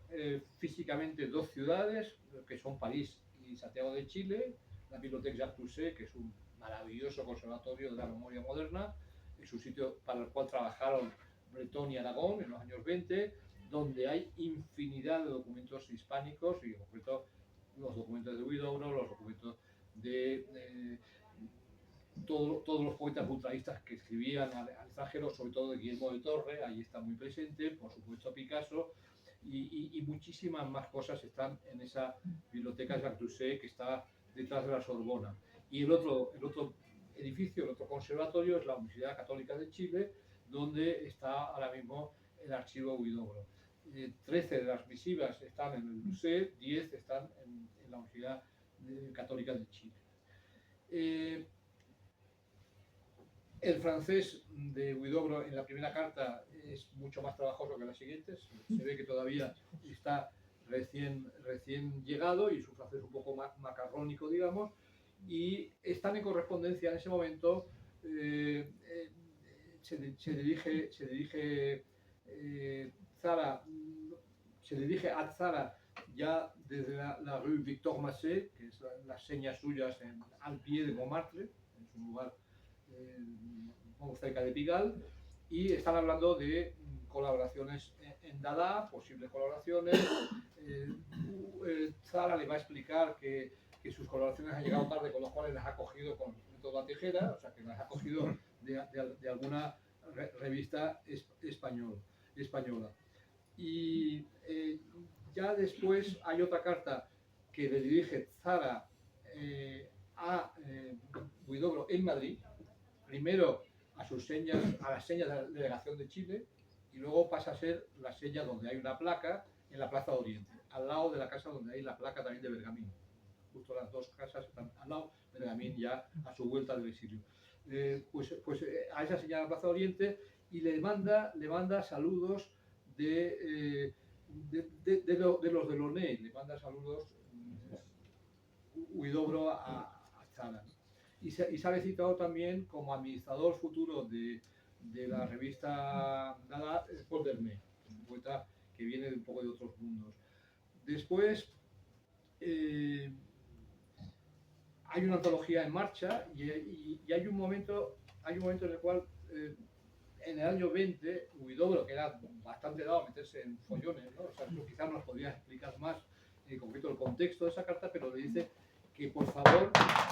físicamente dos ciudades, que son París y Santiago de Chile, la Bibliothèque Jacques Toussaint, que es un maravilloso conservatorio de la memoria moderna, es un sitio para el cual trabajaron Bretón y Aragón en los años 20, donde hay infinidad de documentos hispánicos, y en concreto los documentos de Huidobro, los documentos de todos los poetas ultraístas que escribían al extranjero, sobre todo de Guillermo de Torre, ahí está muy presente, por supuesto Picasso, y muchísimas más cosas están en esa biblioteca Jacques Toussaint que está detrás de la Sorbona. Y el otro edificio, el otro conservatorio es la Universidad Católica de Chile, donde está ahora mismo el archivo Huidobro. 13 de las misivas están en el museo, 10 están en la Universidad Católica de Chile. El francés de Huidobro en la primera carta es mucho más trabajoso que las siguientes. Se ve que todavía está recién llegado y su francés un poco macarrónico, digamos, y están en correspondencia en ese momento. Se dirige a Zara ya desde la rue Victor Massé, que es las señas suyas al pie de Montmartre, es un lugar cerca de Pigalle, y están hablando de colaboraciones en Dada, posibles colaboraciones. Zara le va a explicar que sus colaboraciones han llegado tarde, con lo cual las ha cogido con toda la tijera, o sea que las ha cogido de alguna revista española. Y ya después hay otra carta que le dirige Zara a Huidobro en Madrid, primero a las señas de la delegación de Chile, y luego pasa a ser la seña donde hay una placa en la Plaza de Oriente, al lado de la casa donde hay la placa también de Bergamín. Justo las dos casas están al lado, Bergamín ya a su vuelta del exilio. A esa señal de la Plaza de Oriente, y le manda saludos de los de Lorné, le manda saludos Huidobro a Zara. Y sale citado también como administrador futuro de la revista Dada, Paul Dermé, un poeta que viene un poco de otros mundos. Después hay una antología en marcha y hay un momento en el cual en el año 20 Huidobro, que era bastante dado a meterse en follones, ¿no? O sea, eso quizás nos podría explicar más en concreto el contexto de esa carta, pero le dice que por favor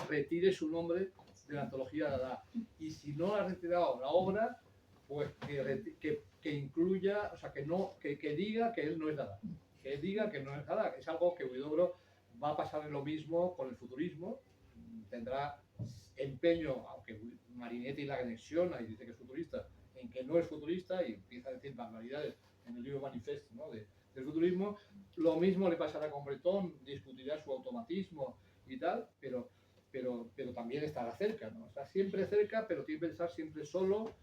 retire su nombre de la antología Dada, y si no ha retirado la obra, pues que incluya, o sea, que diga que él no es Dada, que diga que no es Dada. Es algo que Huidobro va a pasar lo mismo con el futurismo, tendrá empeño, aunque Marinetti la anexiona y dice que es futurista, en que no es futurista y empieza a decir barbaridades en el libro Manifest, ¿no?, del futurismo. Lo mismo le pasará con Breton, discutirá su automatismo y tal, pero también estará cerca, ¿no? Está siempre cerca, pero tiene que pensar siempre solo,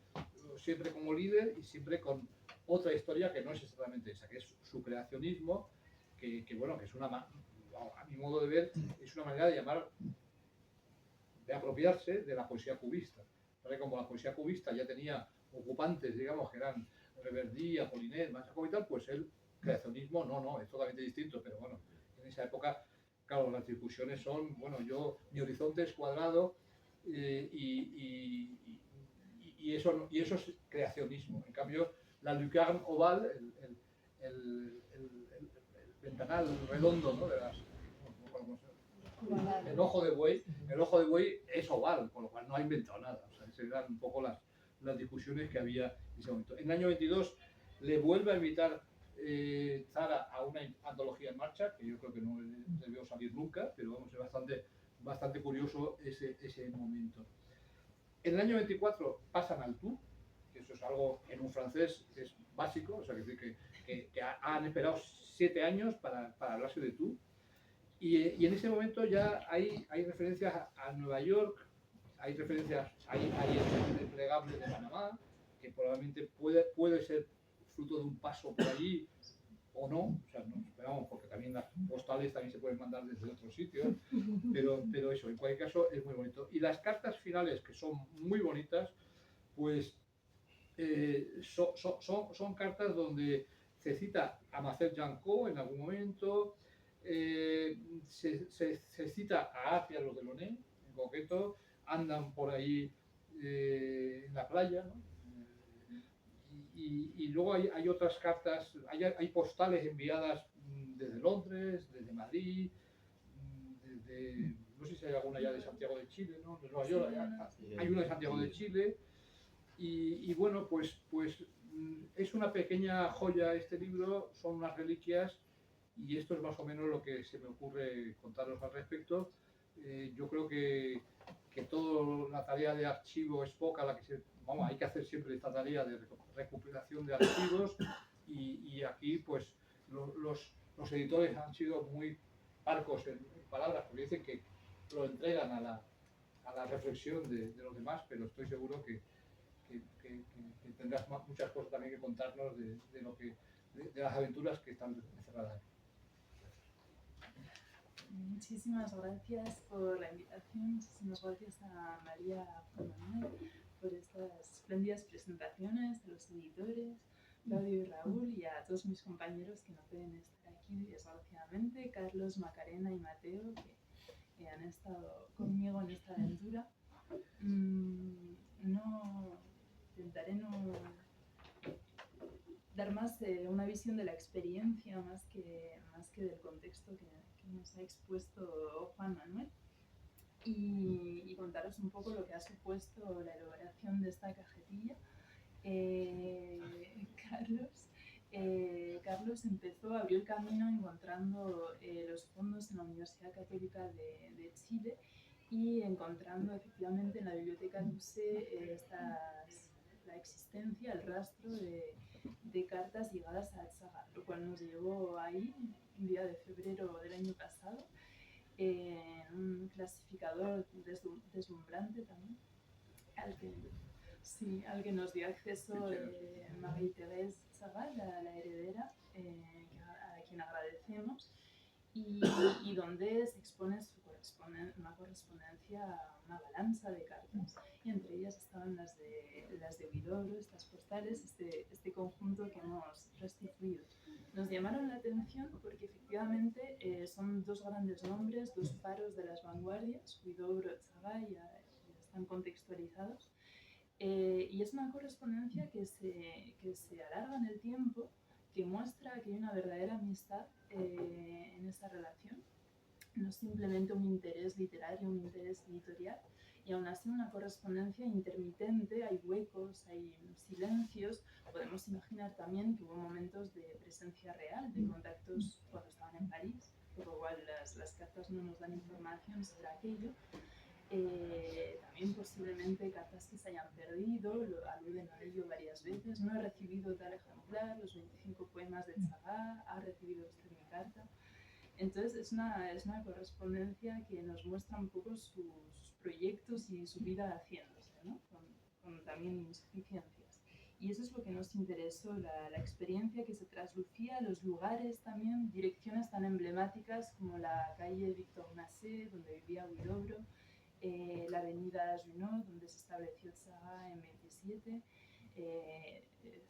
siempre como líder y siempre con otra historia que no es exactamente esa, que es su creacionismo, que bueno, que es a mi modo de ver, es una manera de llamar, de apropiarse de la poesía cubista. Porque como la poesía cubista ya tenía ocupantes, digamos, que eran Reverdí, Apollinaire, Machaco y tal, pues el creacionismo no, es totalmente distinto, pero bueno, en esa época, claro, las discusiones son, bueno, mi horizonte es cuadrado y eso es creacionismo. En cambio, la lucarne oval, el ventanal redondo, ¿no?, el ojo de buey es oval, con lo cual no ha inventado nada. O sea, esas eran un poco las discusiones que había en ese momento. En el año 22 le vuelve a invitar Zara a una antología en marcha, que yo creo que no debió salir nunca, pero vamos, es bastante curioso ese momento. En el año 24 pasan al Tour, que eso es algo en un francés que es básico, o sea, que han esperado 7 años para hablarse de Tour. Y en ese momento ya hay referencias a Nueva York, hay referencias, hay el desplegable de Panamá, que probablemente puede ser fruto de un paso por allí o no, o sea, no esperamos, porque también las postales también se pueden mandar desde otros sitios, pero eso, en cualquier caso es muy bonito. Y las cartas finales, que son muy bonitas, pues son cartas donde se cita a Marcel Janco en algún momento, se cita a Apia, los de Loné, en concreto, andan por ahí en la playa, ¿no? Y luego hay otras cartas, hay postales enviadas desde Londres, desde Madrid, no sé si hay alguna ya de Santiago de Chile, ¿no?, de Nueva York, hay una de Santiago de Chile, y bueno, pues es una pequeña joya este libro, son unas reliquias, y esto es más o menos lo que se me ocurre contaros al respecto. Yo creo que toda la tarea de archivo es poca, hay que hacer siempre esta tarea de recopilación de archivos, y aquí pues los editores han sido muy parcos en palabras, porque dicen que lo entregan a la reflexión de los demás, pero estoy seguro que tendrás muchas cosas también que contarnos de las aventuras que están encerradas. Muchísimas gracias por la invitación, muchísimas gracias a María Manuel por estas espléndidas presentaciones, a los editores, Claudio y Raúl, y a todos mis compañeros que no pueden estar aquí desgraciadamente, Carlos, Macarena y Mateo, que han estado conmigo en esta aventura. Intentaré no dar más una visión de la experiencia más que del contexto que nos ha expuesto Juan Manuel, y contaros un poco lo que ha supuesto la elaboración de esta cajetilla. Carlos abrió el camino encontrando los fondos en la Universidad Católica de Chile, y encontrando efectivamente en la biblioteca Dussé la existencia, el rastro de cartas llegadas a Atzaga, lo cual nos llevó ahí, un día de febrero del año pasado, en un clasificador deslumbrante también, al que nos dio acceso Marie-Thérèse Zagal, la heredera, a quien agradecemos, y donde se expone una correspondencia, una balanza de cartas, y entre ellas estaban las de Huidobro, estas postales, este conjunto que hemos restituido. Nos llamaron la atención porque efectivamente son dos grandes nombres, dos faros de las vanguardias, Huidobro y Zagal, ya están contextualizados, y es una correspondencia que se alarga en el tiempo, que muestra que hay una verdadera amistad en esa relación, no simplemente un interés literario, un interés editorial, y aún así una correspondencia intermitente, hay huecos, hay silencios. Podemos imaginar también que hubo momentos de presencia real, de contactos cuando estaban en París, por lo cual las cartas no nos dan información sobre aquello. También posiblemente cartas que se hayan perdido, lo aluden a ello varias veces. No he recibido tal ejemplar, los 25 poemas de Tzagá, ha recibido usted mi carta. Entonces es una correspondencia que nos muestra un poco sus proyectos y su vida haciéndose, ¿no? Con también insuficiencias. Y eso es lo que nos interesó, la experiencia que se traslucía, los lugares también, direcciones tan emblemáticas como la calle Victor Massé, donde vivía Huidobro, la avenida Junot, donde se estableció Tzagá en 27.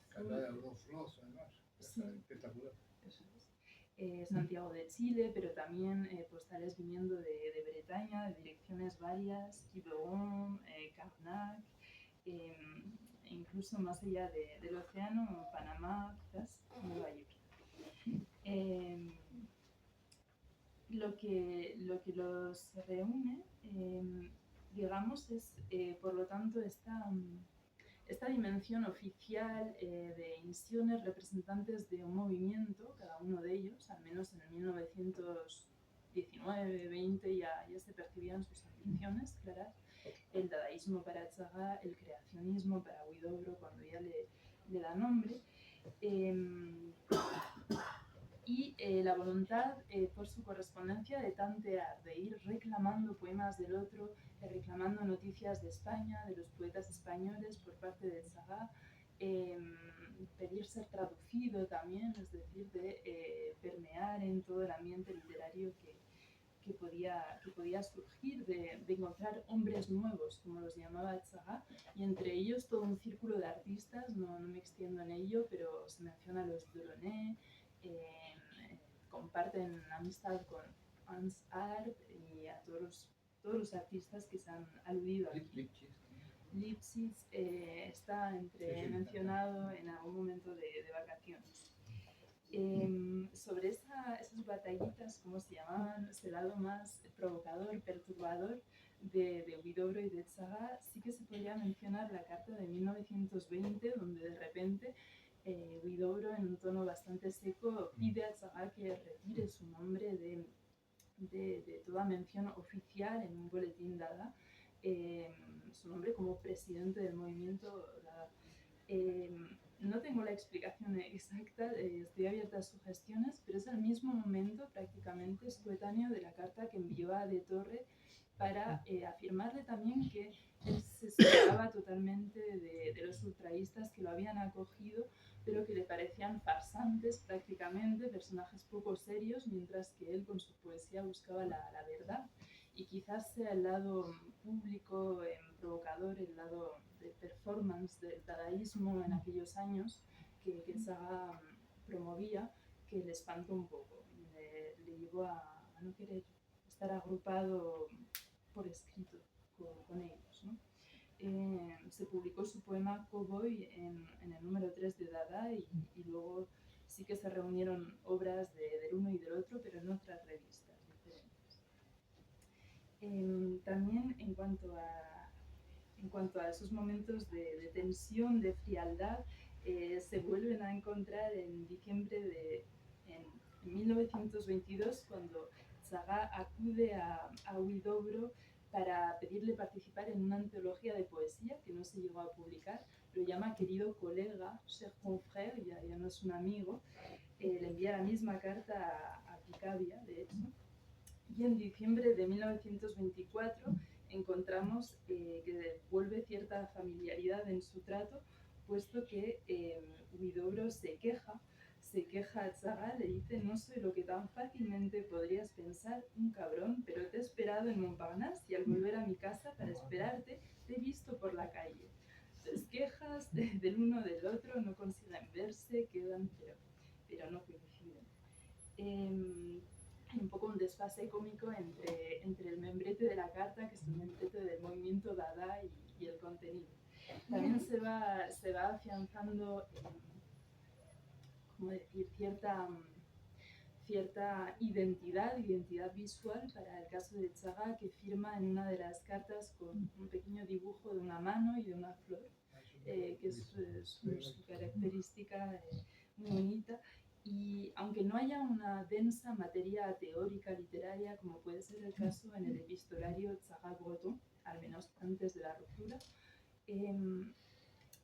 Carrera de Eurofloss, además. Sí. Espectacular. Eso es. Santiago de Chile, pero también postales viniendo de Bretaña, de direcciones varias, Quiberon, Carnac, incluso más allá del océano, Panamá, quizás Nueva York. Lo que los reúne, digamos, es por lo tanto esta dimensión oficial de misiones representantes de un movimiento, cada uno de ellos, al menos en el 1919-20 ya se percibían sus ambiciones claras, el dadaísmo para Tzagá, el creacionismo para Huidobro cuando ya le da nombre, y la voluntad por su correspondencia de tantear, de ir reclamando poemas del otro, reclamando noticias de España, de los poetas españoles por parte de Tzagá, pedir ser traducido también, es decir, de permear en todo el ambiente literario que podía surgir, de encontrar hombres nuevos, como los llamaba Tzagá, y entre ellos todo un círculo de artistas, no me extiendo en ello, pero se menciona a los Delaunay, comparten amistad con Hans Arp y a todos los artistas que se han aludido aquí. Lipschitz está mencionado en algún momento de vacaciones. Sobre esas batallitas, ¿cómo se llamaban? Ese lado más provocador, perturbador de Huidobro y de Tzagá, sí que se podría mencionar la carta de 1920, donde de repente Huidobro, en un tono bastante seco, pide a Tzagá que retire su nombre de toda mención oficial en un boletín Dada, su nombre como presidente del movimiento Dada. No tengo la explicación exacta, estoy abierta a sugestiones, pero es al mismo momento, prácticamente, es coetáneo de la carta que envió a De Torre para afirmarle también que él se separaba totalmente de los ultraístas que lo habían acogido, pero que le parecían farsantes prácticamente, personajes poco serios, mientras que él con su poesía buscaba la verdad. Y quizás sea el lado público, provocador, el lado de performance del dadaísmo en aquellos años que Tzagá promovía, que le espantó un poco, le llevó a no querer estar agrupado por escrito con ellos, ¿no? Se publicó su poema Cowboy en el número 3 de Dada y luego sí que se reunieron obras del uno y del otro, pero en otras revistas diferentes. También en cuanto a esos momentos de tensión, de frialdad, se vuelven a encontrar en diciembre en 1922, cuando Tzagá acude a Huidobro para pedirle participar en una antología de poesía que no se llegó a publicar. Lo llama querido colega, cher confrère, ya no es un amigo. Le envía la misma carta a Picabia, de hecho. Y en diciembre de 1924 encontramos que vuelve cierta familiaridad en su trato, puesto que Huidobro se queja a Tzagá, le dice: no soy lo que tan fácilmente podrías pensar, un cabrón, pero te he esperado en Montparnasse y al volver a mi casa para esperarte te he visto por la calle. Entonces quejas del uno del otro, no consiguen verse, quedan, pero no coinciden. Hay un poco un desfase cómico entre el membrete de la carta, que es el membrete del movimiento Dada, y el contenido. También se va afianzando ¿cómo decir? Cierta identidad visual para el caso de Tzagá, que firma en una de las cartas con un pequeño dibujo de una mano y de una flor, que es su característica muy bonita. Y aunque no haya una densa materia teórica literaria, como puede ser el caso en el epistolario Tsaga-Breton, al menos antes de la ruptura,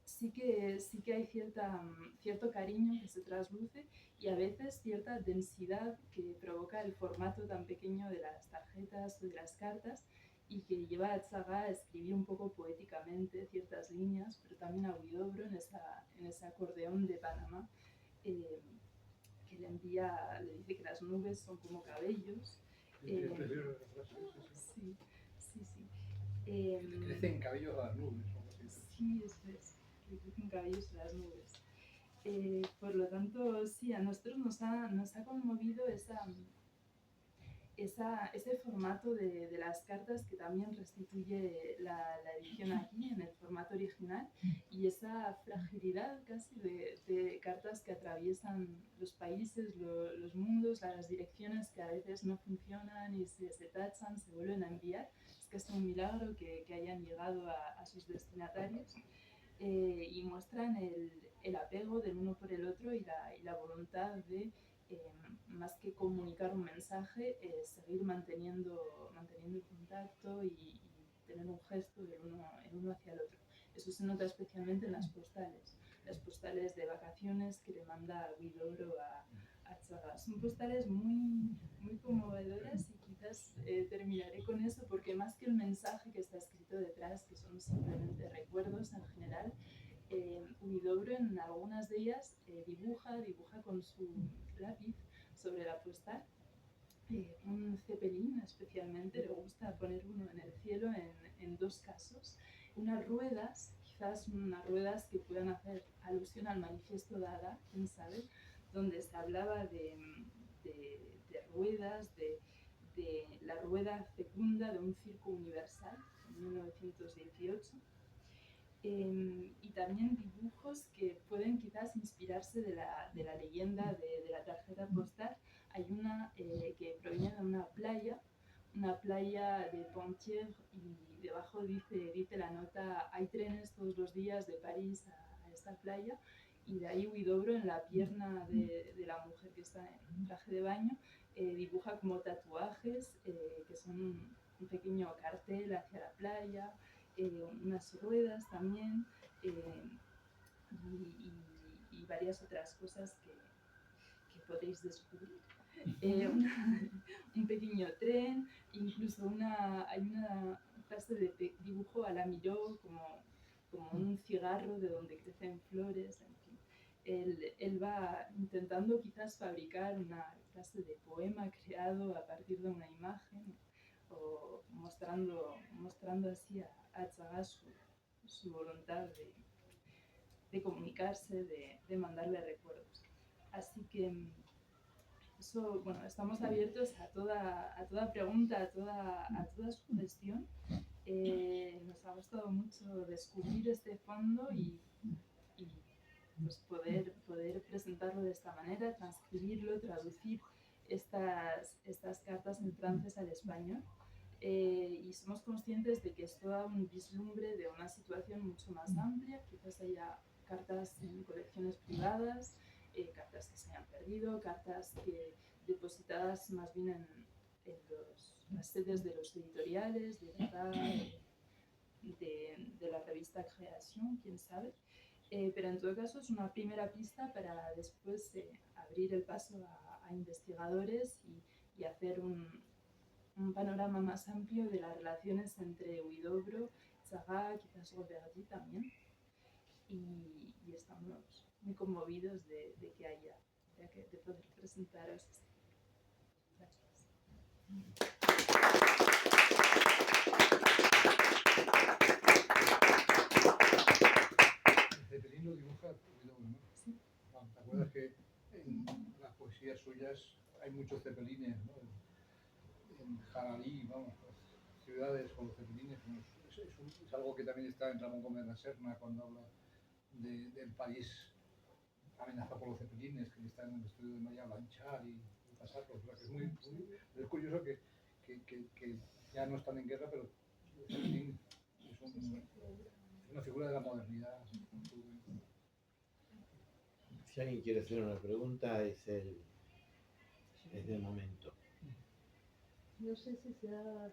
sí que hay cierto cariño que se trasluce y a veces cierta densidad que provoca el formato tan pequeño de las tarjetas o de las cartas y que lleva a Tsaga a escribir un poco poéticamente ciertas líneas, pero también a Huidobro en ese acordeón de Panamá, que le dice que las nubes son como cabellos. Prefiero esa frase, sí. Crecen cabellos a las nubes. Sí, eso es. Que crecen cabellos a las nubes. Por lo tanto, sí, a nosotros nos ha conmovido ese formato de las cartas que también restituye la edición aquí en el formato original y esa fragilidad casi de cartas que atraviesan los países, los mundos, las direcciones que a veces no funcionan y se tachan, se vuelven a enviar. Es casi un milagro que hayan llegado a sus destinatarios. Y muestran el apego del uno por el otro y la voluntad de, más que comunicar un mensaje, seguir manteniendo el contacto y tener un gesto del uno hacia el otro. Eso se nota especialmente en las postales de vacaciones que le manda Huidobro a Tsaga. Son postales muy, muy conmovedoras y quizás terminaré con eso porque más que el mensaje que está escrito detrás, que son simplemente recuerdos en general, Huidobro en algunas de ellas dibuja con su lápiz sobre la postal un cepelín, especialmente le gusta poner uno en el cielo en dos casos, unas ruedas, quizás unas ruedas que puedan hacer alusión al manifiesto Dada, quién sabe, donde se hablaba de ruedas, de la rueda fecunda de un circo universal en 1918. Y también dibujos que pueden quizás inspirarse de la leyenda de la tarjeta postal. Hay una que proviene de una playa de Ponthièvre, y debajo dice la nota: hay trenes todos los días de París a esta playa, y de ahí Huidobro en la pierna de la mujer que está en traje de baño dibuja como tatuajes que son un pequeño cartel hacia la playa, unas ruedas también y varias otras cosas que podéis descubrir. Un pequeño tren, incluso hay una clase de dibujo a la Miró, como un cigarro de donde crecen flores, en fin. Él va intentando quizás fabricar una clase de poema creado a partir de una imagen, o mostrando así a Tsaga su voluntad de comunicarse, de mandarle recuerdos. Así que eso, bueno, estamos abiertos a toda pregunta, a toda sugestión. Nos ha gustado mucho descubrir este fondo y pues poder presentarlo de esta manera, transcribirlo, traducir estas cartas en francés al español. Y somos conscientes de que es todo un vislumbre de una situación mucho más amplia. Quizás haya cartas en colecciones privadas, cartas que se hayan perdido, cartas que depositadas más bien en las sedes de los editoriales, de la revista Creación, quién sabe. Pero en todo caso es una primera pista para después abrir el paso a investigadores y hacer un panorama más amplio de las relaciones entre Huidobro, Tsaga, quizás Roverdi también. Y estamos muy conmovidos de que haya, de poder presentaros esto. Gracias. El cepelín lo dibuja Huidobro, ¿no? Sí. ¿Te acuerdas que en las poesías suyas hay muchos cepelines, ¿no? En Jalalí, vamos, las ciudades con los cepelines, es algo que también está en Ramón Gómez de la Serna cuando habla del país amenazado por los cepelines, que está en el estudio de Maya Blanchard y pasarlos. Es curioso que ya no están en guerra, pero el cepelín es una figura de la modernidad. Si alguien quiere hacer una pregunta, es el momento. No sé si se ha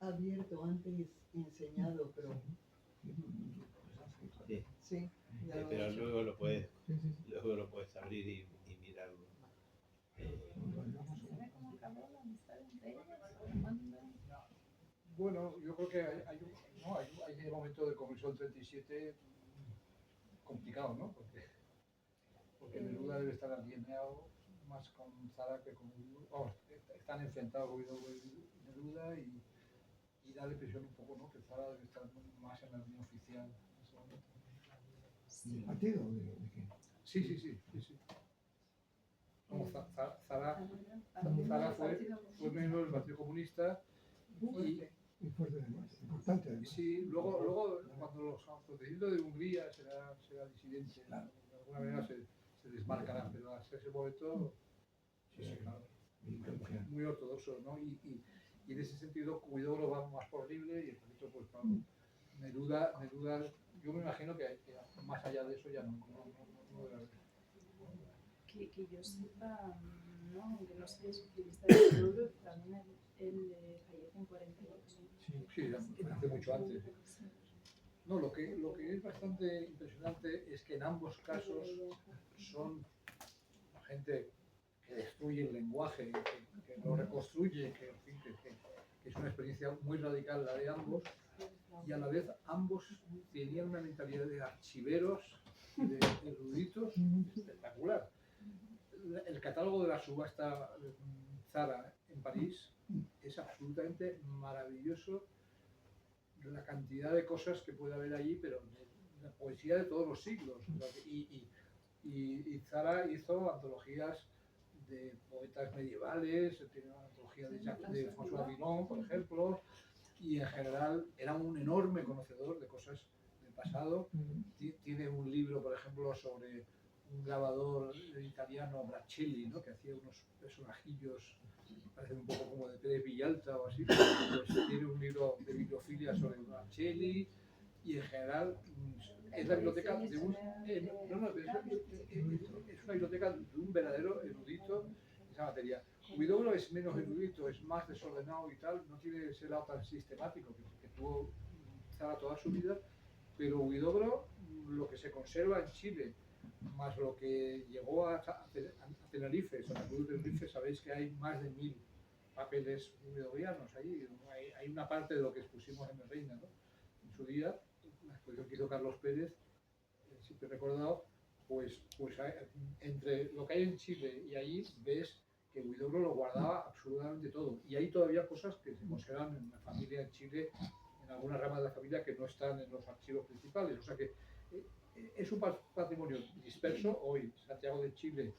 abierto antes enseñado, pero Sí, sí, ya lo he pero hecho. luego lo puedes abrir y mirarlo. ¿Se ve cómo acabó la amistad entre ellos? ¿Cuándo? Bueno, yo creo que hay un momento de Comisión 37 complicado, ¿no? Porque Neruda debe estar alineado más con Zara que con Guido. Vamos, están enfrentados Guido y Neruda y da la impresión un poco, ¿no? Que Zara debe estar más en la línea oficial en ese momento. ¿Del partido o de qué? Sí. Como Zara fue miembro del Partido Comunista y Muy fuerte además, importante además. sí, luego cuando los acontecimientos de Hungría será disidente, Claro. de alguna manera se desmarcará, pero hasta ese momento, sí, claro, muy ortodoxo, ¿no? Y en ese sentido, Huidobro va más por libre y el poquito, pues claro, Neruda, yo me imagino que más allá de eso ya no debe haber. Que yo sepa, no, aunque no soy especialista de Neruda, también él fallece en 48. Sí, hace mucho antes. No, lo que es bastante impresionante es que en ambos casos son gente que destruye el lenguaje, que lo reconstruye, que es una experiencia muy radical la de ambos, y a la vez ambos tenían una mentalidad de archiveros, de eruditos, espectacular. El catálogo de la subasta Zara en París es absolutamente maravilloso, la cantidad de cosas que puede haber allí, pero de la poesía de todos los siglos. Y Zara hizo antologías de poetas medievales, tiene una antología de François Villon, por ejemplo, y en general era un enorme conocedor de cosas del pasado. Tiene un libro, por ejemplo, sobre un grabador italiano, Braccelli, ¿no? Que hacía unos personajillos, parecen un poco como de Pérez Villalta o así, pues tiene un libro de bibliofilia sobre Braccelli, y en general es la biblioteca de un... es una biblioteca de un verdadero erudito en esa materia. Huidobro es menos erudito, es más desordenado y tal, no tiene ese lado tan sistemático que tuvo Zara toda su vida, pero Huidobro, lo que se conserva en Chile, más lo que llegó a Tenerife, Santa Cruz de Tenerife, sabéis que hay más de 1000 papeles huidobrianos ahí. Hay una parte de lo que expusimos en el Reina, ¿no? En su día, la exposición que hizo Carlos Pérez, siempre recordado, pues entre lo que hay en Chile y allí ves que Huidobro lo guardaba absolutamente todo. Y hay todavía cosas que se conservan en la familia en Chile, en algunas ramas de la familia que no están en los archivos principales. O sea que es un patrimonio disperso. Hoy Santiago de Chile,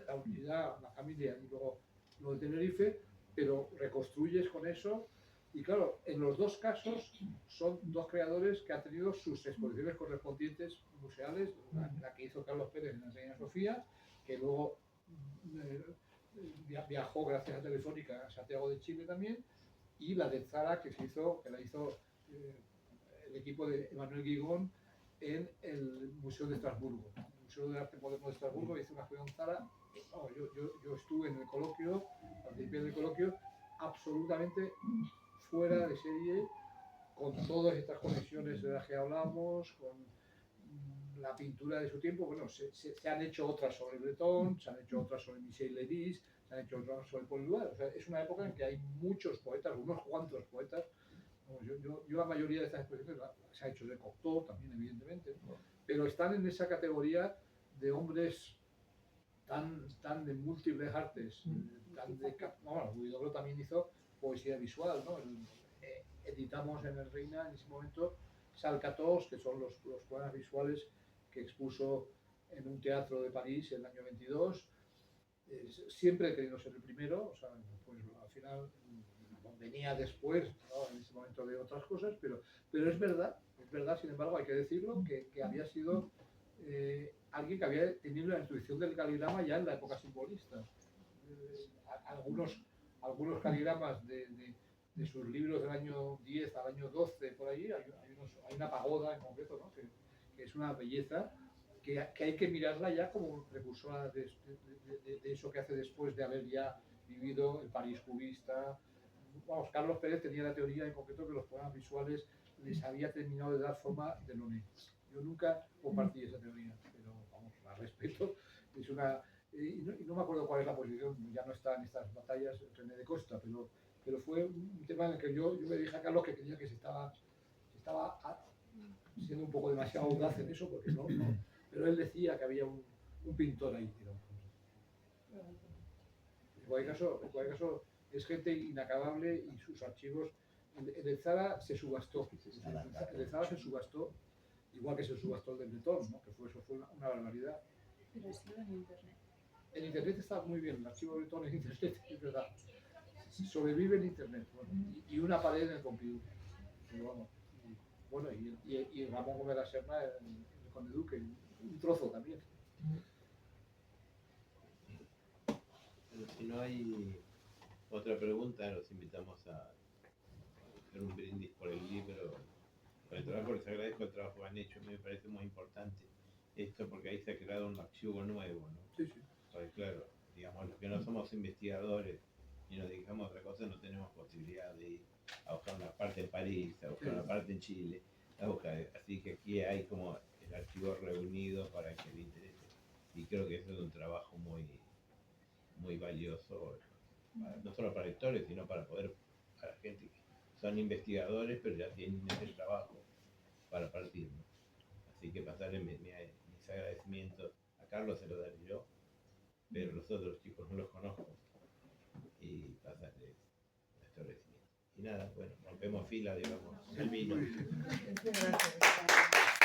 la unidad, la familia y luego lo de Tenerife, pero reconstruyes con eso. Y claro, en los dos casos son dos creadores que han tenido sus exposiciones correspondientes museales, la que hizo Carlos Pérez en la Reina Sofía, que luego viajó gracias a Telefónica a Santiago de Chile también, y la de Zara que la hizo el equipo de Emmanuel Guigón en el Museo de Estrasburgo. El Museo de Arte Moderno de Estrasburgo hizo una exposición Zara. Yo estuve en el coloquio, participé en el coloquio, absolutamente fuera de serie, con todas estas conexiones de las que hablamos, con la pintura de su tiempo. Bueno, se han hecho otras sobre Breton, se han hecho otras sobre Michel Lévis, se han hecho otras sobre Paul Éluard. O sea, es una época en que hay muchos poetas, unos cuantos poetas. Yo la mayoría de estas exposiciones se ha hecho de Cocteau también, evidentemente, pero están en esa categoría de hombres tan de múltiples artes, bueno, Huidobro también hizo poesía visual, ¿no? Editamos en el Reina en ese momento Salcatos, que son los poemas visuales que expuso en un teatro de París en el año 22. Siempre he querido ser el primero, o sea, pues al final venía después, ¿no? En ese momento de otras cosas, pero es verdad, sin embargo, hay que decirlo, que había sido alguien que había tenido la intuición del caligrama ya en la época simbolista. Algunos caligramas de sus libros del año 10 al año 12, por ahí, hay una pagoda en concreto, ¿no? que es una belleza, que hay que mirarla ya como precursora de eso que hace después de haber ya vivido el París cubista. Vamos, Carlos Pérez tenía la teoría en concreto que los poemas visuales les había terminado de dar forma de Monet. Yo nunca compartí esa teoría, pero vamos, la respeto. Es una, y no me acuerdo cuál es la posición, ya no está en estas batallas René de Costa, pero fue un tema en el que yo le dije a Carlos que creía que se estaba siendo un poco demasiado audaz en eso, porque no, pero él decía que había un pintor ahí, digamos. En cualquier caso, es gente inacabable y sus archivos. El de Zara se subastó. El de Zara se subastó, igual que se subastó el de Bretón, ¿no? Que eso fue una barbaridad. Pero esto en internet. En internet está muy bien, el archivo de Bretón en internet, es verdad. Sobrevive en internet, bueno, y una pared en el Pompidou. Bueno, y Ramón Gómez de la Serna en el Conde Duque, un trozo también. Pero si no hay otra pregunta, los invitamos a hacer un brindis por el libro, por el trabajo. Les agradezco el trabajo que han hecho, me parece muy importante esto porque ahí se ha creado un archivo nuevo, ¿no? Sí, sí. Porque claro, digamos, los que no somos investigadores y nos dedicamos a otra cosa no tenemos posibilidad de ir a buscar una parte en París, a buscar una parte en Chile, a buscar, así que aquí hay como el archivo reunido para que le interese. Y creo que eso es un trabajo muy valioso, no solo para lectores, sino para la gente que son investigadores, pero ya tienen ese trabajo para partir, ¿no? Así que pasarle mis agradecimientos a Carlos, se lo daré yo, pero los otros chicos no los conozco, y pasarles nuestro agradecimiento. Y nada, bueno, rompemos fila, digamos, el vino. Muchas gracias.